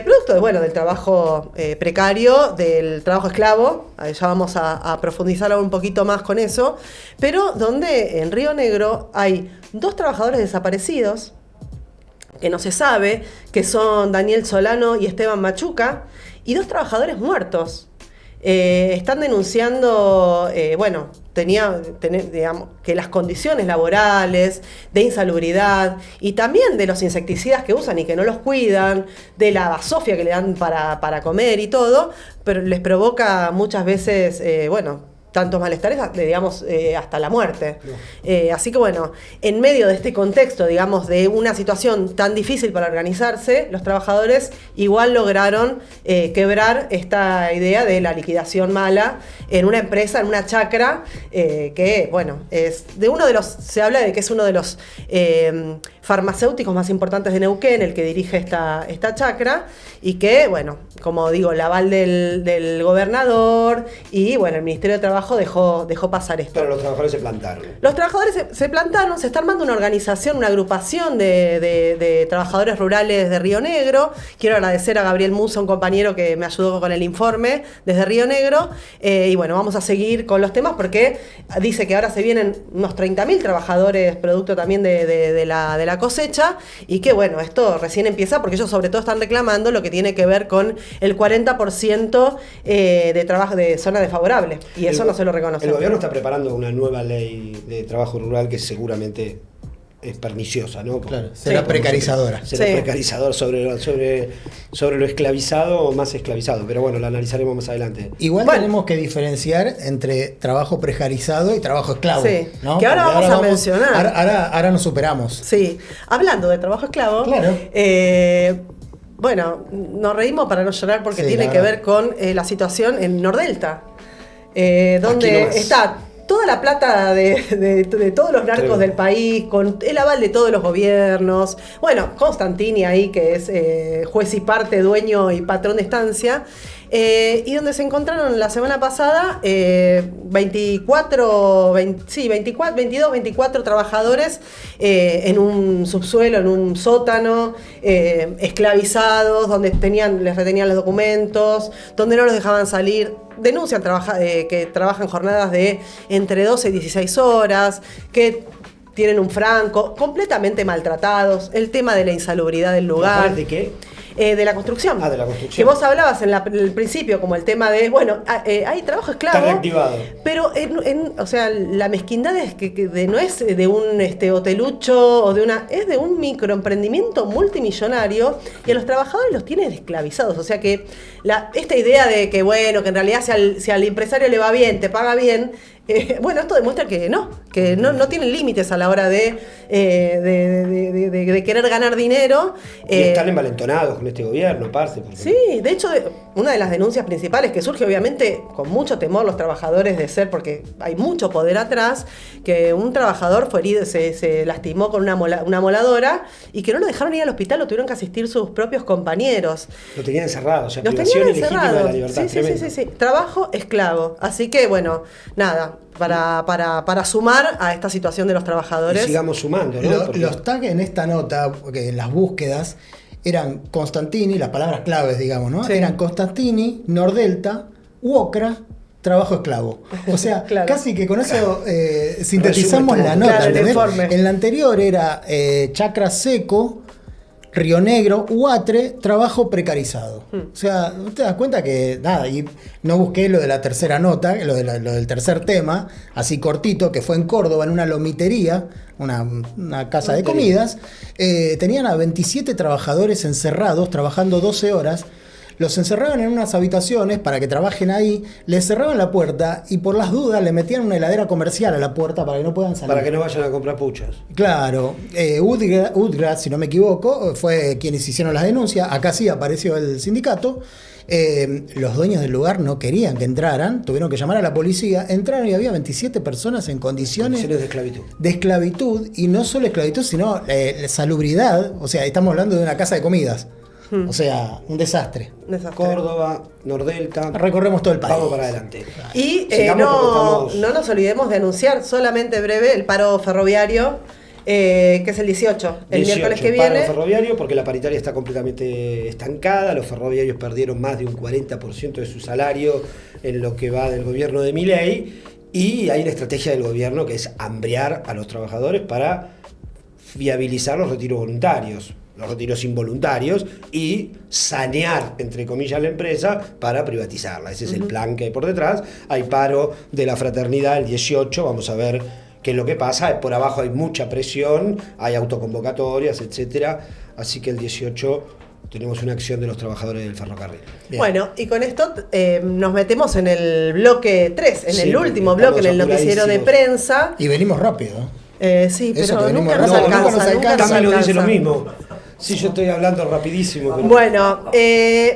producto del trabajo precario, del trabajo esclavo. Ya vamos a profundizar un poquito más con eso, pero donde en Río Negro hay 2 trabajadores desaparecidos, que no se sabe, que son Daniel Solano y Esteban Machuca, y 2 trabajadores muertos. Están denunciando, digamos, que las condiciones laborales, de insalubridad, y también de los insecticidas que usan y que no los cuidan, de la basofia que le dan para comer y todo, pero les provoca muchas veces, tantos malestares, digamos, hasta la muerte. Así que en medio de este contexto, digamos, de una situación tan difícil para organizarse, los trabajadores igual lograron quebrar esta idea de la liquidación mala en una empresa, en una chacra, que, es de se habla de que es uno de los farmacéuticos más importantes de Neuquén, el que dirige esta chacra, y que, como digo, el aval del gobernador y, el Ministerio de Trabajo dejó pasar esto. Pero los trabajadores se plantaron. Los trabajadores se plantaron, se está armando una organización, una agrupación de trabajadores rurales de Río Negro. Quiero agradecer a Gabriel Musa, un compañero que me ayudó con el informe desde Río Negro. Vamos a seguir con los temas porque dice que ahora se vienen unos 30.000 trabajadores, producto también de la cosecha, y que esto recién empieza porque ellos sobre todo están reclamando lo que tiene que ver con el 40% de trabajo de zona desfavorable, y eso no se lo reconoce. El gobierno está preparando una nueva ley de trabajo rural que seguramente es perniciosa, ¿no? Claro, será precarizadora. Será precarizador sobre lo esclavizado o más esclavizado, pero la analizaremos más adelante. Igual tenemos que diferenciar entre trabajo precarizado y trabajo esclavo. Sí, ¿no? Que ahora vamos a mencionar. Ahora nos superamos. Sí, hablando de trabajo esclavo, claro. Nos reímos para no llorar porque tiene que ver con la situación en Nordelta, donde está toda la plata de todos los narcos del país, con el aval de todos los gobiernos. Constantini ahí, que es juez y parte, dueño y patrón de estancia. Y donde se encontraron la semana pasada 22, 24 trabajadores en un subsuelo, en un sótano, esclavizados, donde les retenían los documentos, donde no los dejaban salir. Denuncian que trabajan jornadas de entre 12 y 16 horas, que tienen un franco, completamente maltratados, el tema de la insalubridad del lugar. ¿De qué? De la construcción. De la construcción. Que vos hablabas en el principio, como el tema de, hay trabajo esclavo. Está reactivado. Pero, la mezquindad es que no es de un hotelucho o es de un microemprendimiento multimillonario, y a los trabajadores los tienen esclavizados. O sea que esta idea de que, que en realidad si al empresario le va bien, te paga bien, esto demuestra que no tienen límites a la hora de querer ganar dinero. Y están envalentonados con este gobierno, parce. Sí, de hecho, una de las denuncias principales que surge, obviamente, con mucho temor los trabajadores de ser, porque hay mucho poder atrás, que un trabajador fue herido, se lastimó con una moladora, y que no lo dejaron ir al hospital, lo tuvieron que asistir sus propios compañeros. Lo tenían encerrado, o sea, privación ilegítima de la libertad. Sí. Trabajo esclavo. Así que, nada, para sumar a esta situación de los trabajadores. Y sigamos sumando, ¿no? Los tags en esta nota, porque en las búsquedas, eran Constantini, las palabras claves, digamos, ¿no? Sí. Eran Constantini, Nordelta, UOCRA, trabajo esclavo. O sea, claro, casi que con eso sintetizamos la nota. Claro, el informe. En la anterior era Chacra Seco, Río Negro, Huatre, trabajo precarizado. O sea, te das cuenta que nada, y no busqué lo de la tercera nota, lo del tercer tema, así cortito, que fue en Córdoba, en una lomitería, una casa de comidas. Tenían a 27 trabajadores encerrados, trabajando 12 horas. Los encerraban en unas habitaciones para que trabajen ahí, les cerraban la puerta y por las dudas le metían una heladera comercial a la puerta para que no puedan salir. Para que no vayan a comprar puchas. Claro. Udgra, si no me equivoco, fue quienes hicieron las denuncias. Acá sí apareció el sindicato. Los dueños del lugar no querían que entraran, tuvieron que llamar a la policía. Entraron y había 27 personas en condiciones de esclavitud. De esclavitud, y no solo esclavitud, sino salubridad. O sea, estamos hablando de una casa de comidas. O sea, un desastre. Córdoba, Nordelta. Recorremos todo el país. Vamos para adelante. Y no nos olvidemos de anunciar, solamente breve, el paro ferroviario que es el 18, el 18, miércoles que paro viene. ferroviario, porque la paritaria está completamente estancada, los ferroviarios perdieron más de un 40% de su salario en lo que va del gobierno de Milei, y hay una estrategia del gobierno que es hambrear a los trabajadores para viabilizar los retiros voluntarios, los retiros involuntarios, y sanear, entre comillas, la empresa para privatizarla. Ese es el plan que hay por detrás. Hay paro de la fraternidad el 18, vamos a ver qué es lo que pasa. Por abajo hay mucha presión, hay autoconvocatorias, etcétera. Así que el 18 tenemos una acción de los trabajadores del ferrocarril. Bien. Bueno, y con esto nos metemos en el bloque 3, en Sí, el último estamos bloque, en el noticiero de apuradísimos. prensa. Y venimos rápido. Sí, Eso pero que nunca venimos nos rápido. alcanza. Nunca nos nunca alcanza. nos También lo dice lo alcanza. mismo. Sí, yo estoy hablando rapidísimo. Pero... Bueno,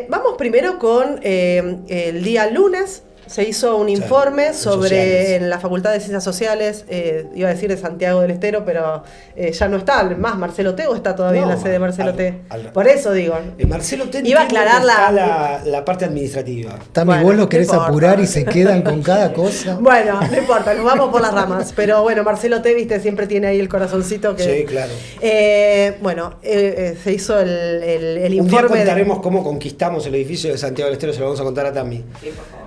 vamos primero con el día lunes. Se hizo un informe en sobre sociales. en la Facultad de Ciencias Sociales, iba a decir de Santiago del Estero, pero ya no está. Más Marcelo T, o está todavía en la sede de Marcelo T. Por eso digo. Marcelo T Iba a entiendo aclarar que está la- la parte administrativa. Tami, Bueno, vos lo no querés importa. apurar y se quedan con cada cosa. Bueno, no importa, nos vamos por las ramas. Pero bueno, Marcelo T, viste, siempre tiene ahí el corazoncito que. Sí, claro. Se hizo el Un día informe. contaremos cómo conquistamos el edificio de Santiago del Estero, se lo vamos a contar a Tami.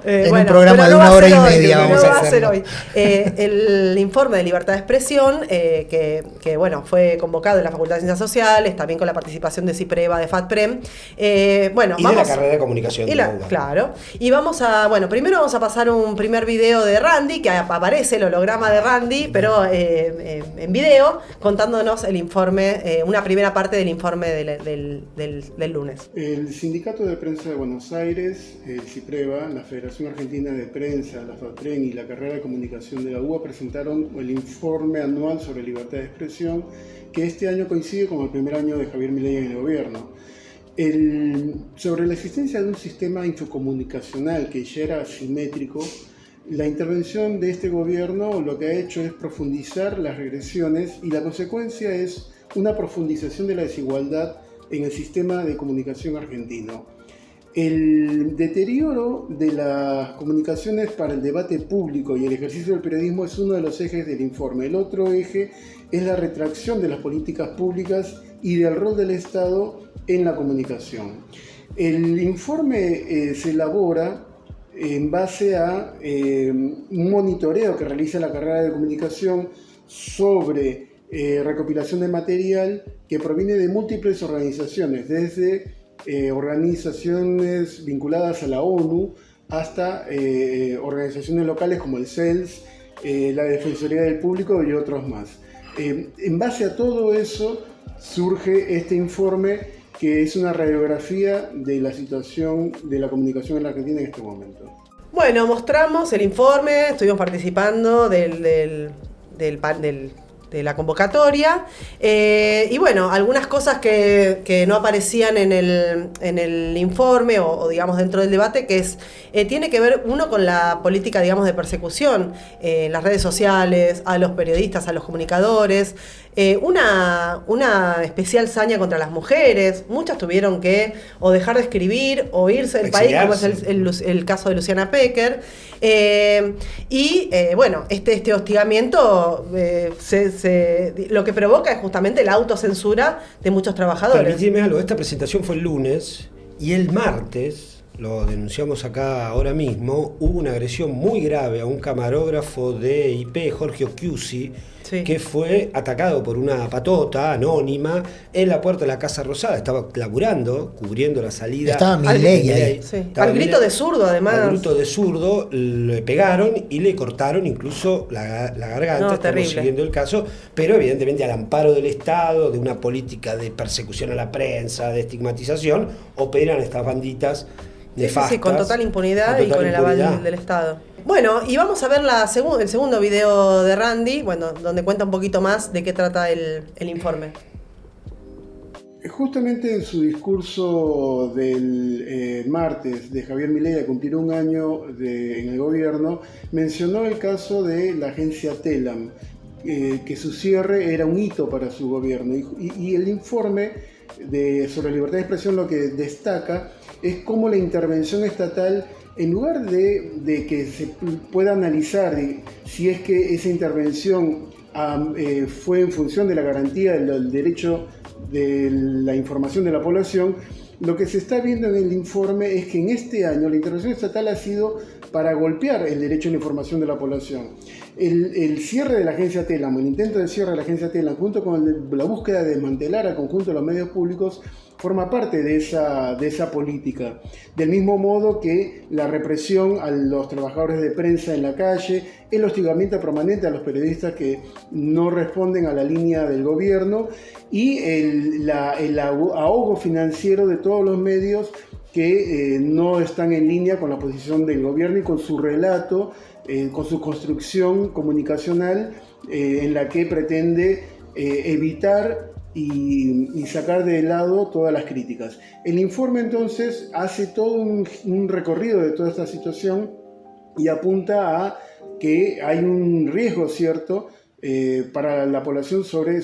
En un programa pero de no una va a hora ser y hoy, media no vamos a va a ser hacerlo. hoy. El informe de libertad de expresión, que bueno, fue convocado en la Facultad de Ciencias Sociales, también con la participación de CIPREVA, de FATPREM. Bueno, Y vamos, de la carrera de comunicación de la UBA. Claro. Y vamos a, bueno, primero vamos a pasar un primer video de Randy, que aparece el holograma de Randy, pero en video, contándonos el informe, una primera parte del informe del lunes. El Sindicato de Prensa de Buenos Aires, el CIPREVA, la Federación Argentina de Prensa, la FATPREM y la carrera de comunicación de la UBA presentaron el informe anual sobre libertad de expresión, que este año coincide con el primer año de Javier Milei en el gobierno. Sobre la existencia de un sistema infocomunicacional que ya era asimétrico, la intervención de este gobierno lo que ha hecho es profundizar las regresiones, y la consecuencia es una profundización de la desigualdad en el sistema de comunicación argentino. El deterioro de las comunicaciones para el debate público y el ejercicio del periodismo es uno de los ejes del informe. El otro eje es la retracción de las políticas públicas y del rol del Estado en la comunicación. El informe se elabora en base a un monitoreo que realiza la carrera de comunicación sobre recopilación de material que proviene de múltiples organizaciones, desde organizaciones vinculadas a la ONU hasta organizaciones locales como el CELS, la Defensoría del Público y otros más. En base a todo eso surge este informe, que es una radiografía de la situación de la comunicación en la Argentina en este momento. Bueno, mostramos el informe, estuvimos participando de la convocatoria, y bueno, algunas cosas que no aparecían en el informe o digamos dentro del debate, que tiene que ver uno con la política, digamos, de persecución en las redes sociales, a los periodistas, a los comunicadores, una especial saña contra las mujeres. Muchas tuvieron que o dejar de escribir o irse del país, como es el caso de Luciana Pecker. Bueno, este hostigamiento lo que provoca es justamente la autocensura de muchos trabajadores. Permíteme algo, esta presentación fue el lunes y el martes, lo denunciamos acá ahora mismo, hubo una agresión muy grave a un camarógrafo de IP, Jorge Occhiusi, Sí. que fue atacado por una patota anónima en la puerta de la Casa Rosada. Estaba laburando, cubriendo la salida. Estaba Milei ahí. Sí. Estaba Al grito Milei. de zurdo, además. Al grito de zurdo le pegaron y le cortaron incluso la garganta. No, Estamos terrible. siguiendo el caso, pero evidentemente al amparo del Estado, de una política de persecución a la prensa, de estigmatización, operan estas banditas nefastas. Sí, con total impunidad y con el impunidad. aval del Estado. Bueno, y vamos a ver el segundo video de Randy, bueno, donde cuenta un poquito más de qué trata el informe. Justamente en su discurso del martes de Javier Milei a cumplir un año en el gobierno, mencionó el caso de la agencia Telam, que su cierre era un hito para su gobierno. Y el informe sobre libertad de expresión lo que destaca es cómo la intervención estatal, en lugar de que se pueda analizar si es que esa intervención fue en función de la garantía del derecho de la información de la población. Lo que se está viendo en el informe es que en este año la intervención estatal ha sido para golpear el derecho a la información de la población. El cierre de la agencia TELAM, el intento de cierre de la agencia TELAM, junto con la búsqueda de desmantelar al conjunto de los medios públicos, forma parte de esa política. Del mismo modo que la represión a los trabajadores de prensa en la calle, el hostigamiento permanente a los periodistas que no responden a la línea del gobierno y el ahogo financiero de todos los medios que no están en línea con la posición del gobierno y con su relato, con su construcción comunicacional en la que pretende evitar y sacar de lado todas las críticas. El informe entonces hace todo un recorrido de toda esta situación y apunta a que hay un riesgo cierto para la población sobre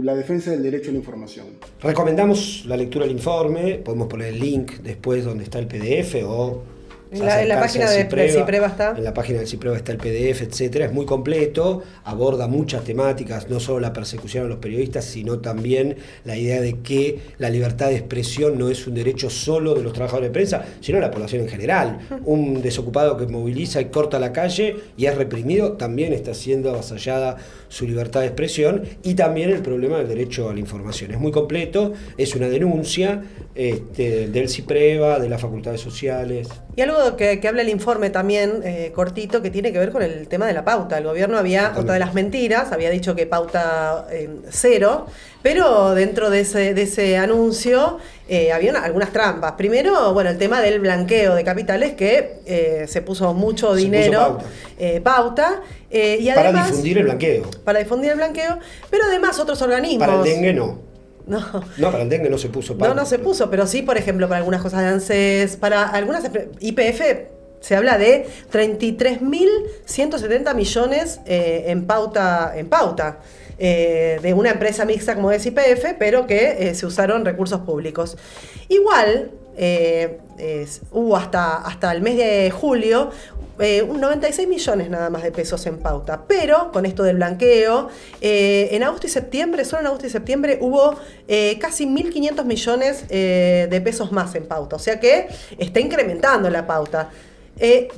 la defensa del derecho a la información. Recomendamos la lectura del informe, podemos poner el link después donde está el PDF o en la página del CIPREVA está. En la página del CIPREVA está el PDF, etcétera. Es muy completo, aborda muchas temáticas, no solo la persecución a los periodistas, sino también la idea de que la libertad de expresión no es un derecho solo de los trabajadores de prensa, sino de la población en general. Un desocupado que moviliza y corta la calle y es reprimido, también está siendo avasallada su libertad de expresión, y también el problema del derecho a la información. Es muy completo, es una denuncia del CIPREVA, de las facultades sociales. Y algo que habla el informe también, cortito, que tiene que ver con el tema de la pauta. El gobierno otra de las mentiras, había dicho que pauta cero, pero dentro de ese anuncio había algunas trampas. Primero, bueno, el tema del blanqueo de capitales, que se puso mucho dinero, pauta. Y además, para difundir el blanqueo. Para difundir el blanqueo, pero además otros organismos. Para el dengue no. No, para el dengue no se puso pauta. No se puso, pero sí, por ejemplo, para algunas cosas de ANSES, para algunas YPF se habla de 33.170 millones en pauta. De una empresa mixta como es YPF, pero que se usaron recursos públicos. Igual, hubo hasta el mes de julio 96 millones nada más de pesos en pauta, pero con esto del blanqueo, en agosto y septiembre, solo en agosto y septiembre hubo casi 1.500 millones de pesos más en pauta, o sea que está incrementando la pauta.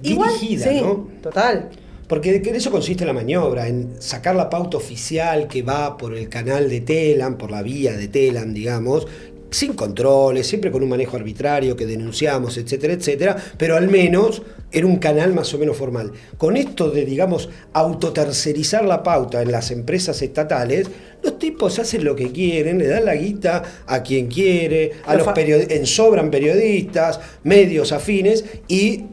Igual, dirigida, sí, ¿no? Total. Porque en eso consiste la maniobra, en sacar la pauta oficial que va por el canal de TELAM, por la vía de TELAM, digamos, sin controles, siempre con un manejo arbitrario que denunciamos, etcétera, etcétera, pero al menos era un canal más o menos formal. Con esto de, digamos, autotercerizar la pauta en las empresas estatales, los tipos hacen lo que quieren, le dan la guita a quien quiere, sobran periodistas, medios afines y,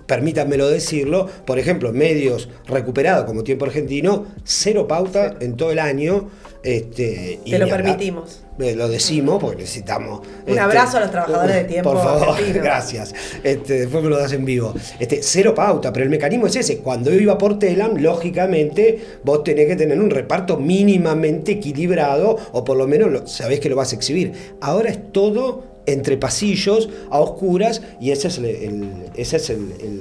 permítanmelo decirlo, por ejemplo, medios recuperados como Tiempo Argentino, cero pauta en todo el año. Te lo permitimos. Lo decimos porque necesitamos. Un abrazo a los trabajadores de Tiempo por favor, Argentino. Gracias. Después me lo das en vivo. Cero pauta, pero el mecanismo es ese. Cuando iba por TELAM, lógicamente, vos tenés que tener un reparto mínimamente equilibrado, o por lo menos sabés que lo vas a exhibir. Ahora es todo entre pasillos, a oscuras, y esa es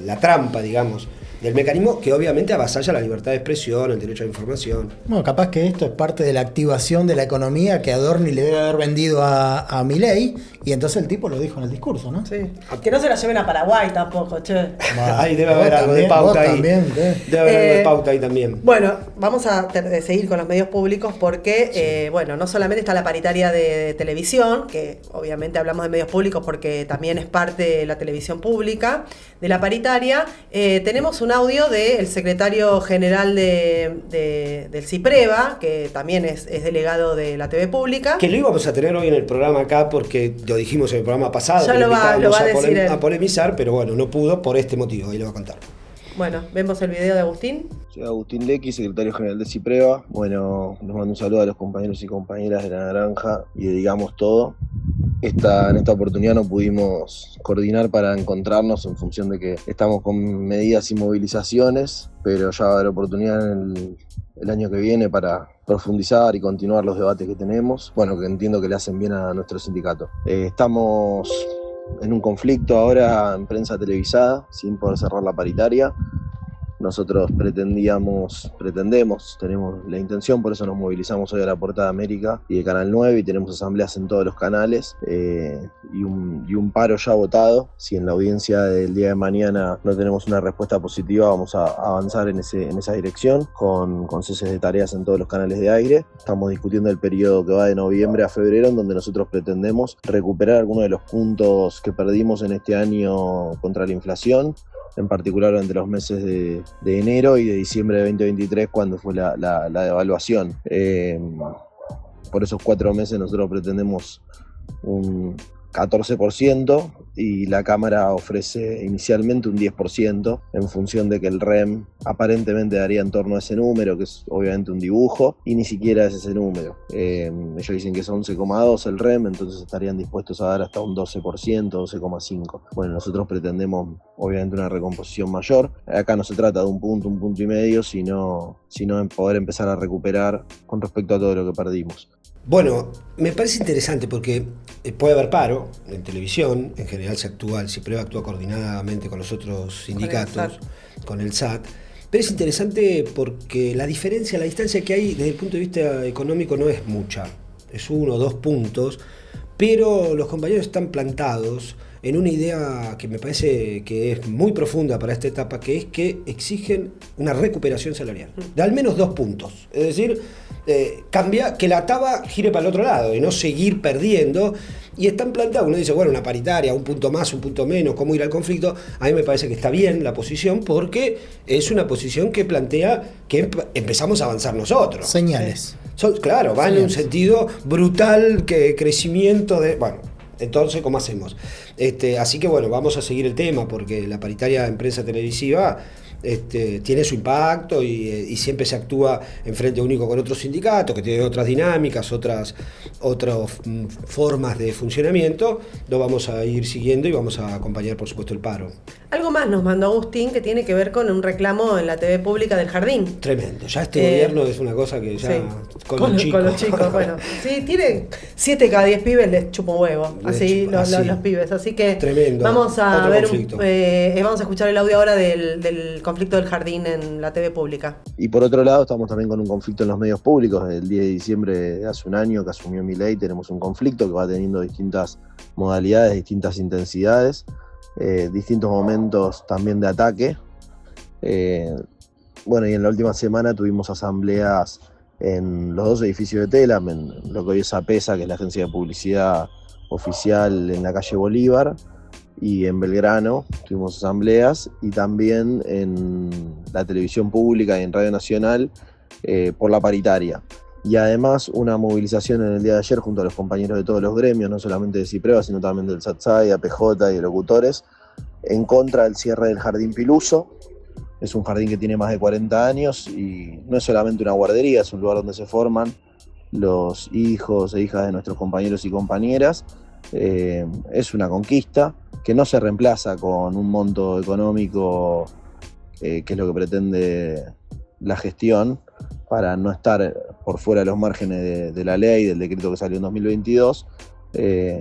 la trampa, digamos, del mecanismo, que obviamente avasalla la libertad de expresión, el derecho a la información. Bueno, capaz que esto es parte de la activación de la economía que Adorni le debe haber vendido a Milei, y entonces el tipo lo dijo en el discurso, ¿no? Sí. Que no se la lleven a Paraguay tampoco, che. Ahí debe haber algo de pauta ahí. Debe haber algo de pauta ahí también. Bueno, vamos a seguir con los medios públicos porque, bueno, no solamente está la paritaria de televisión, que obviamente hablamos de medios públicos porque también es parte de la televisión pública, de la paritaria. Tenemos un audio del secretario general del CIPREVA, que también es delegado de la TV pública. Que lo íbamos a tener hoy en el programa acá porque lo dijimos en el programa pasado, ya que lo va a decir a polemizar, pero bueno, no pudo por este motivo, ahí lo va a contar. Bueno, vemos el video de Agustín. Soy Agustín Lecky, secretario general de CIPREVA. Bueno, les mando un saludo a los compañeros y compañeras de La Naranja y de Digamos Todo. En esta oportunidad no pudimos coordinar para encontrarnos en función de que estamos con medidas y movilizaciones, pero ya va a haber oportunidad el año que viene para profundizar y continuar los debates que tenemos, bueno, que entiendo que le hacen bien a nuestro sindicato. Estamos en un conflicto ahora en prensa televisada, sin poder cerrar la paritaria. Nosotros tenemos la intención, por eso nos movilizamos hoy a la Puerta de América y de Canal 9 y tenemos asambleas en todos los canales y un paro ya votado. Si en la audiencia del día de mañana no tenemos una respuesta positiva, vamos a avanzar en esa dirección con ceses de tareas en todos los canales de aire. Estamos discutiendo el periodo que va de noviembre a febrero, en donde nosotros pretendemos recuperar algunos de los puntos que perdimos en este año contra la inflación, en particular entre los meses de enero y de diciembre de 2023, cuando fue la devaluación. Por esos 4 meses nosotros pretendemos un 14% y la Cámara ofrece inicialmente un 10% en función de que el REM aparentemente daría en torno a ese número, que es obviamente un dibujo, y ni siquiera es ese número. Ellos dicen que es 11,2 el REM, entonces estarían dispuestos a dar hasta un 12%, 12,5. Bueno, nosotros pretendemos obviamente una recomposición mayor. Acá no se trata de un punto y medio, sino en poder empezar a recuperar con respecto a todo lo que perdimos. Bueno, me parece interesante porque puede haber paro en televisión, en general el CIPREVA actúa coordinadamente con los otros sindicatos, con el SAT, pero es interesante porque la distancia que hay desde el punto de vista económico no es mucha, es 1 o 2 puntos, pero los compañeros están plantados en una idea que me parece que es muy profunda para esta etapa, que es que exigen una recuperación salarial, de al menos 2 puntos. Es decir, cambia, que la taba gire para el otro lado y no seguir perdiendo. Y están plantados, uno dice, bueno, una paritaria, un punto más, un punto menos, cómo ir al conflicto. A mí me parece que está bien la posición porque es una posición que plantea que empezamos a avanzar nosotros. Señales. Claro, va en un sentido brutal, que crecimiento de... Bueno, entonces, ¿cómo hacemos? Así que bueno, vamos a seguir el tema porque la paritaria en prensa televisiva tiene su impacto y siempre se actúa en frente único con otros sindicatos que tienen otras dinámicas, otras formas de funcionamiento. Lo vamos a ir siguiendo y vamos a acompañar, por supuesto, el paro. Algo más nos mandó Agustín que tiene que ver con un reclamo en la TV pública del Jardín. Tremendo. Ya gobierno es una cosa que ya... Sí. Con los chicos, bueno. Sí, tiene 7 cada 10 pibes les chupa un huevo. Así los pibes. Así que tremendo. Vamos a ver vamos a escuchar el audio ahora del conflicto del Jardín en la TV pública. Y por otro lado, estamos también con un conflicto en los medios públicos. El 10 de diciembre de hace un año que asumió Milei, tenemos un conflicto que va teniendo distintas modalidades, distintas intensidades, distintos momentos también de ataque. Bueno, y en la última semana tuvimos asambleas en los 2 edificios de Telam, en lo que hoy es APESA, que es la agencia de publicidad oficial en la calle Bolívar, y en Belgrano tuvimos asambleas, y también en la televisión pública y en Radio Nacional por la paritaria. Y además una movilización en el día de ayer junto a los compañeros de todos los gremios, no solamente de CIPREVA, sino también del SATSAI, APJ y de locutores, en contra del cierre del Jardín Piluso. Es un jardín que tiene más de 40 años y no es solamente una guardería, es un lugar donde se forman los hijos e hijas de nuestros compañeros y compañeras. Es una conquista que no se reemplaza con un monto económico que es lo que pretende la gestión, para no estar por fuera de los márgenes de la ley, del decreto que salió en 2022.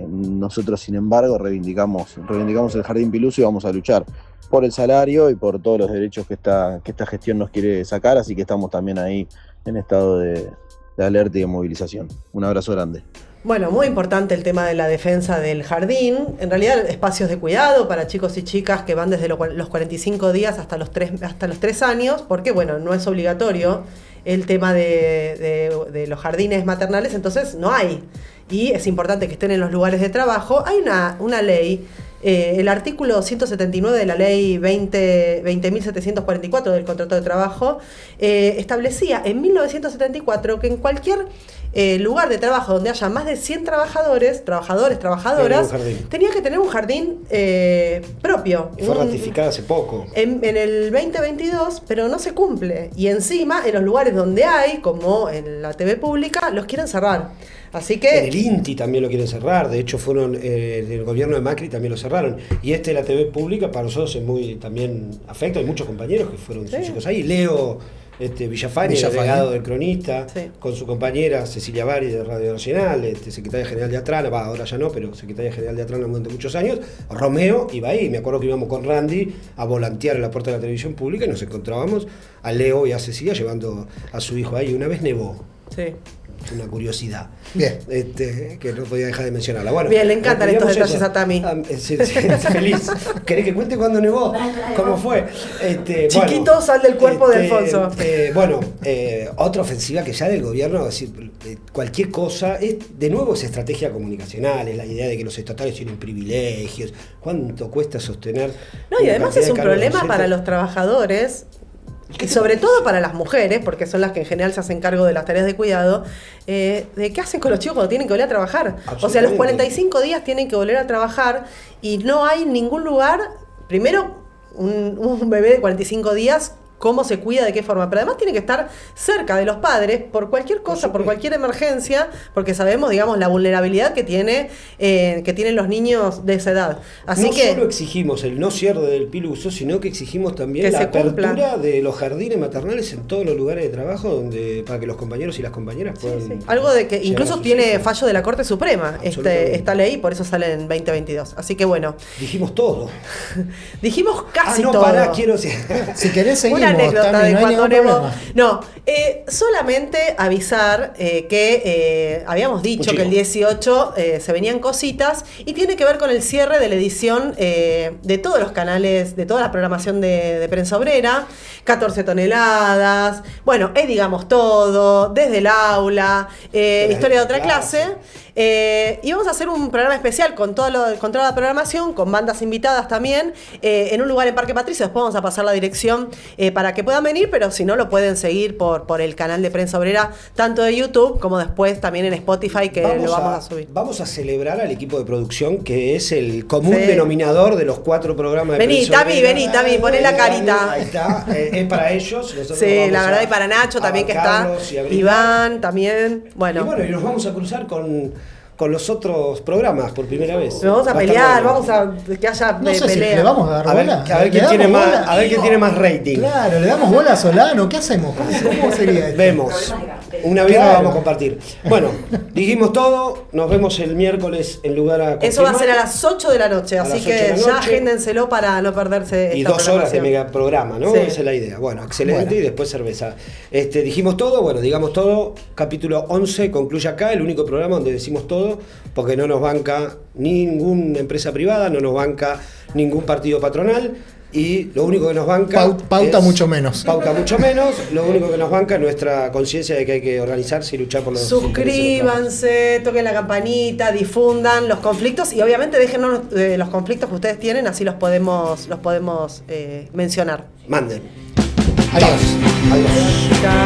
Nosotros, sin embargo, reivindicamos el Jardín Piluso y vamos a luchar por el salario y por todos los derechos que esta gestión nos quiere sacar, así que estamos también ahí en estado de alerta y de movilización. Un abrazo grande. Bueno, muy importante el tema de la defensa del jardín. En realidad, espacios de cuidado para chicos y chicas que van desde los 45 días hasta los 3 años, porque bueno, no es obligatorio el tema de los jardines maternales, entonces no hay. Y es importante que estén en los lugares de trabajo. Hay una ley, el artículo 179 de la ley 20.744 del contrato de trabajo, establecía en 1974 que en cualquier lugar de trabajo donde haya más de 100 trabajadoras, tenía que tener un jardín propio. Fue ratificada hace poco. En el 2022, pero no se cumple. Y encima, en los lugares donde hay, como en la TV pública, los quieren cerrar. Así que... En el INTI también lo quieren cerrar. De hecho, fueron el gobierno de Macri también lo cerraron. Y la TV pública para nosotros es muy también afecta. Hay muchos compañeros que fueron sus hijos ahí. Leo Villafañe, Villafañe. delegado del Cronista, Sí. con su compañera Cecilia Bari de Radio Nacional, secretaria general de Atrana, ahora ya no, pero secretaria general de Atrana durante muchos años. Romeo iba ahí, me acuerdo que íbamos con Randy a volantear en la puerta de la televisión pública y nos encontrábamos a Leo y a Cecilia llevando a su hijo ahí. Una vez nevó. Sí. Una curiosidad. Bien. Que no podía dejar de mencionarla. Bueno, Bien, le encantan estos digamos detalles a Tami. Sí, feliz. ¿Querés que cuente cuándo nevó? ¿Cómo fue? Chiquito, sal del cuerpo de Alfonso. Otra ofensiva que ya del gobierno, es decir, cualquier cosa, de nuevo es estrategia comunicacional, es la idea de que los estatales tienen privilegios. ¿Cuánto cuesta sostener? No, y una además cantidad es de un cargos problema docentes? para los trabajadores. Y sobre todo para las mujeres, porque son las que en general se hacen cargo de las tareas de cuidado, de qué hacen con los chicos cuando tienen que volver a trabajar. O sea, a los 45 días tienen que volver a trabajar y no hay ningún lugar, primero, un bebé de 45 días, cómo se cuida, de qué forma, pero además tiene que estar cerca de los padres por cualquier cosa, por cualquier emergencia, porque sabemos, digamos, la vulnerabilidad que tienen los niños de esa edad. Así no que solo exigimos el no cierre del piluso, sino que exigimos también que la se apertura cumpla. de los jardines maternales en todos los lugares de trabajo para que los compañeros y las compañeras puedan... algo de que llevar incluso a sus tiene hijos. fallo de la Corte Suprema Absolutamente. esta ley, por eso sale en 2022. Así que bueno, Dijimos todo. dijimos casi no, todo. pará, quiero decir... Si querés seguimos, Una anécdota Tami, de no hay cuando ningún nevó. problema. No, solamente avisar que habíamos dicho Un que el chico. 18 se venían cositas y tiene que ver con el cierre de la edición de todos los canales, de toda la programación de Prensa Obrera, 14 toneladas, bueno, digamos todo, desde el aula, historia de otra clase. Y vamos a hacer un programa especial con toda la programación, con bandas invitadas también, en un lugar en Parque Patricio. Después vamos a pasar la dirección para que puedan venir, pero si no, lo pueden seguir por el canal de Prensa Obrera, tanto de YouTube como después también en Spotify, que lo vamos a subir. Vamos a celebrar al equipo de producción, que es el común Sí. denominador de los 4 programas de Vení, Prensa Obrera. Tami, poné la carita. Ahí está, es para ellos. Nosotros Sí, vamos la verdad, a- y para Nacho a también, que está. bancarlos y a brindar. Iván también. Y Bueno, bueno, y nos vamos a cruzar con los otros programas por primera vez. nos vamos a Va estar pelear, bueno. vamos a que haya No sé si pelea. le vamos a dar A ver, bola. a ver ¿Le quién damos tiene más, bola? a ver quién tiene más rating. Claro, ¿le damos bola a Solano? ¿Qué hacemos? ¿Cómo sería esto? Vemos. Una birra Claro. vamos a compartir. Bueno, dijimos todo. Nos vemos el miércoles en lugar a Eso va a confirmar. ser a las 8 de la noche, A así las 8 que de la ya noche. agéndenselo para no perderse Y esta 2 horas de programación. mega programa, ¿no? Sí. Esa es la idea. Bueno, excelente. Bueno. Y después cerveza. Dijimos todo, bueno, digamos todo. Capítulo 11 concluye acá, el único programa donde decimos todo, porque no nos banca ninguna empresa privada, no nos banca ningún partido patronal. Y lo único que nos banca. Pauta es- mucho menos. Pauta mucho menos. Lo único que nos banca es nuestra conciencia de que hay que organizarse y luchar por los intereses de los Suscríbanse, toquen la campanita, difundan los conflictos y obviamente déjenos los conflictos que ustedes tienen, así los podemos mencionar. Manden. Adiós. Adiós. Chao.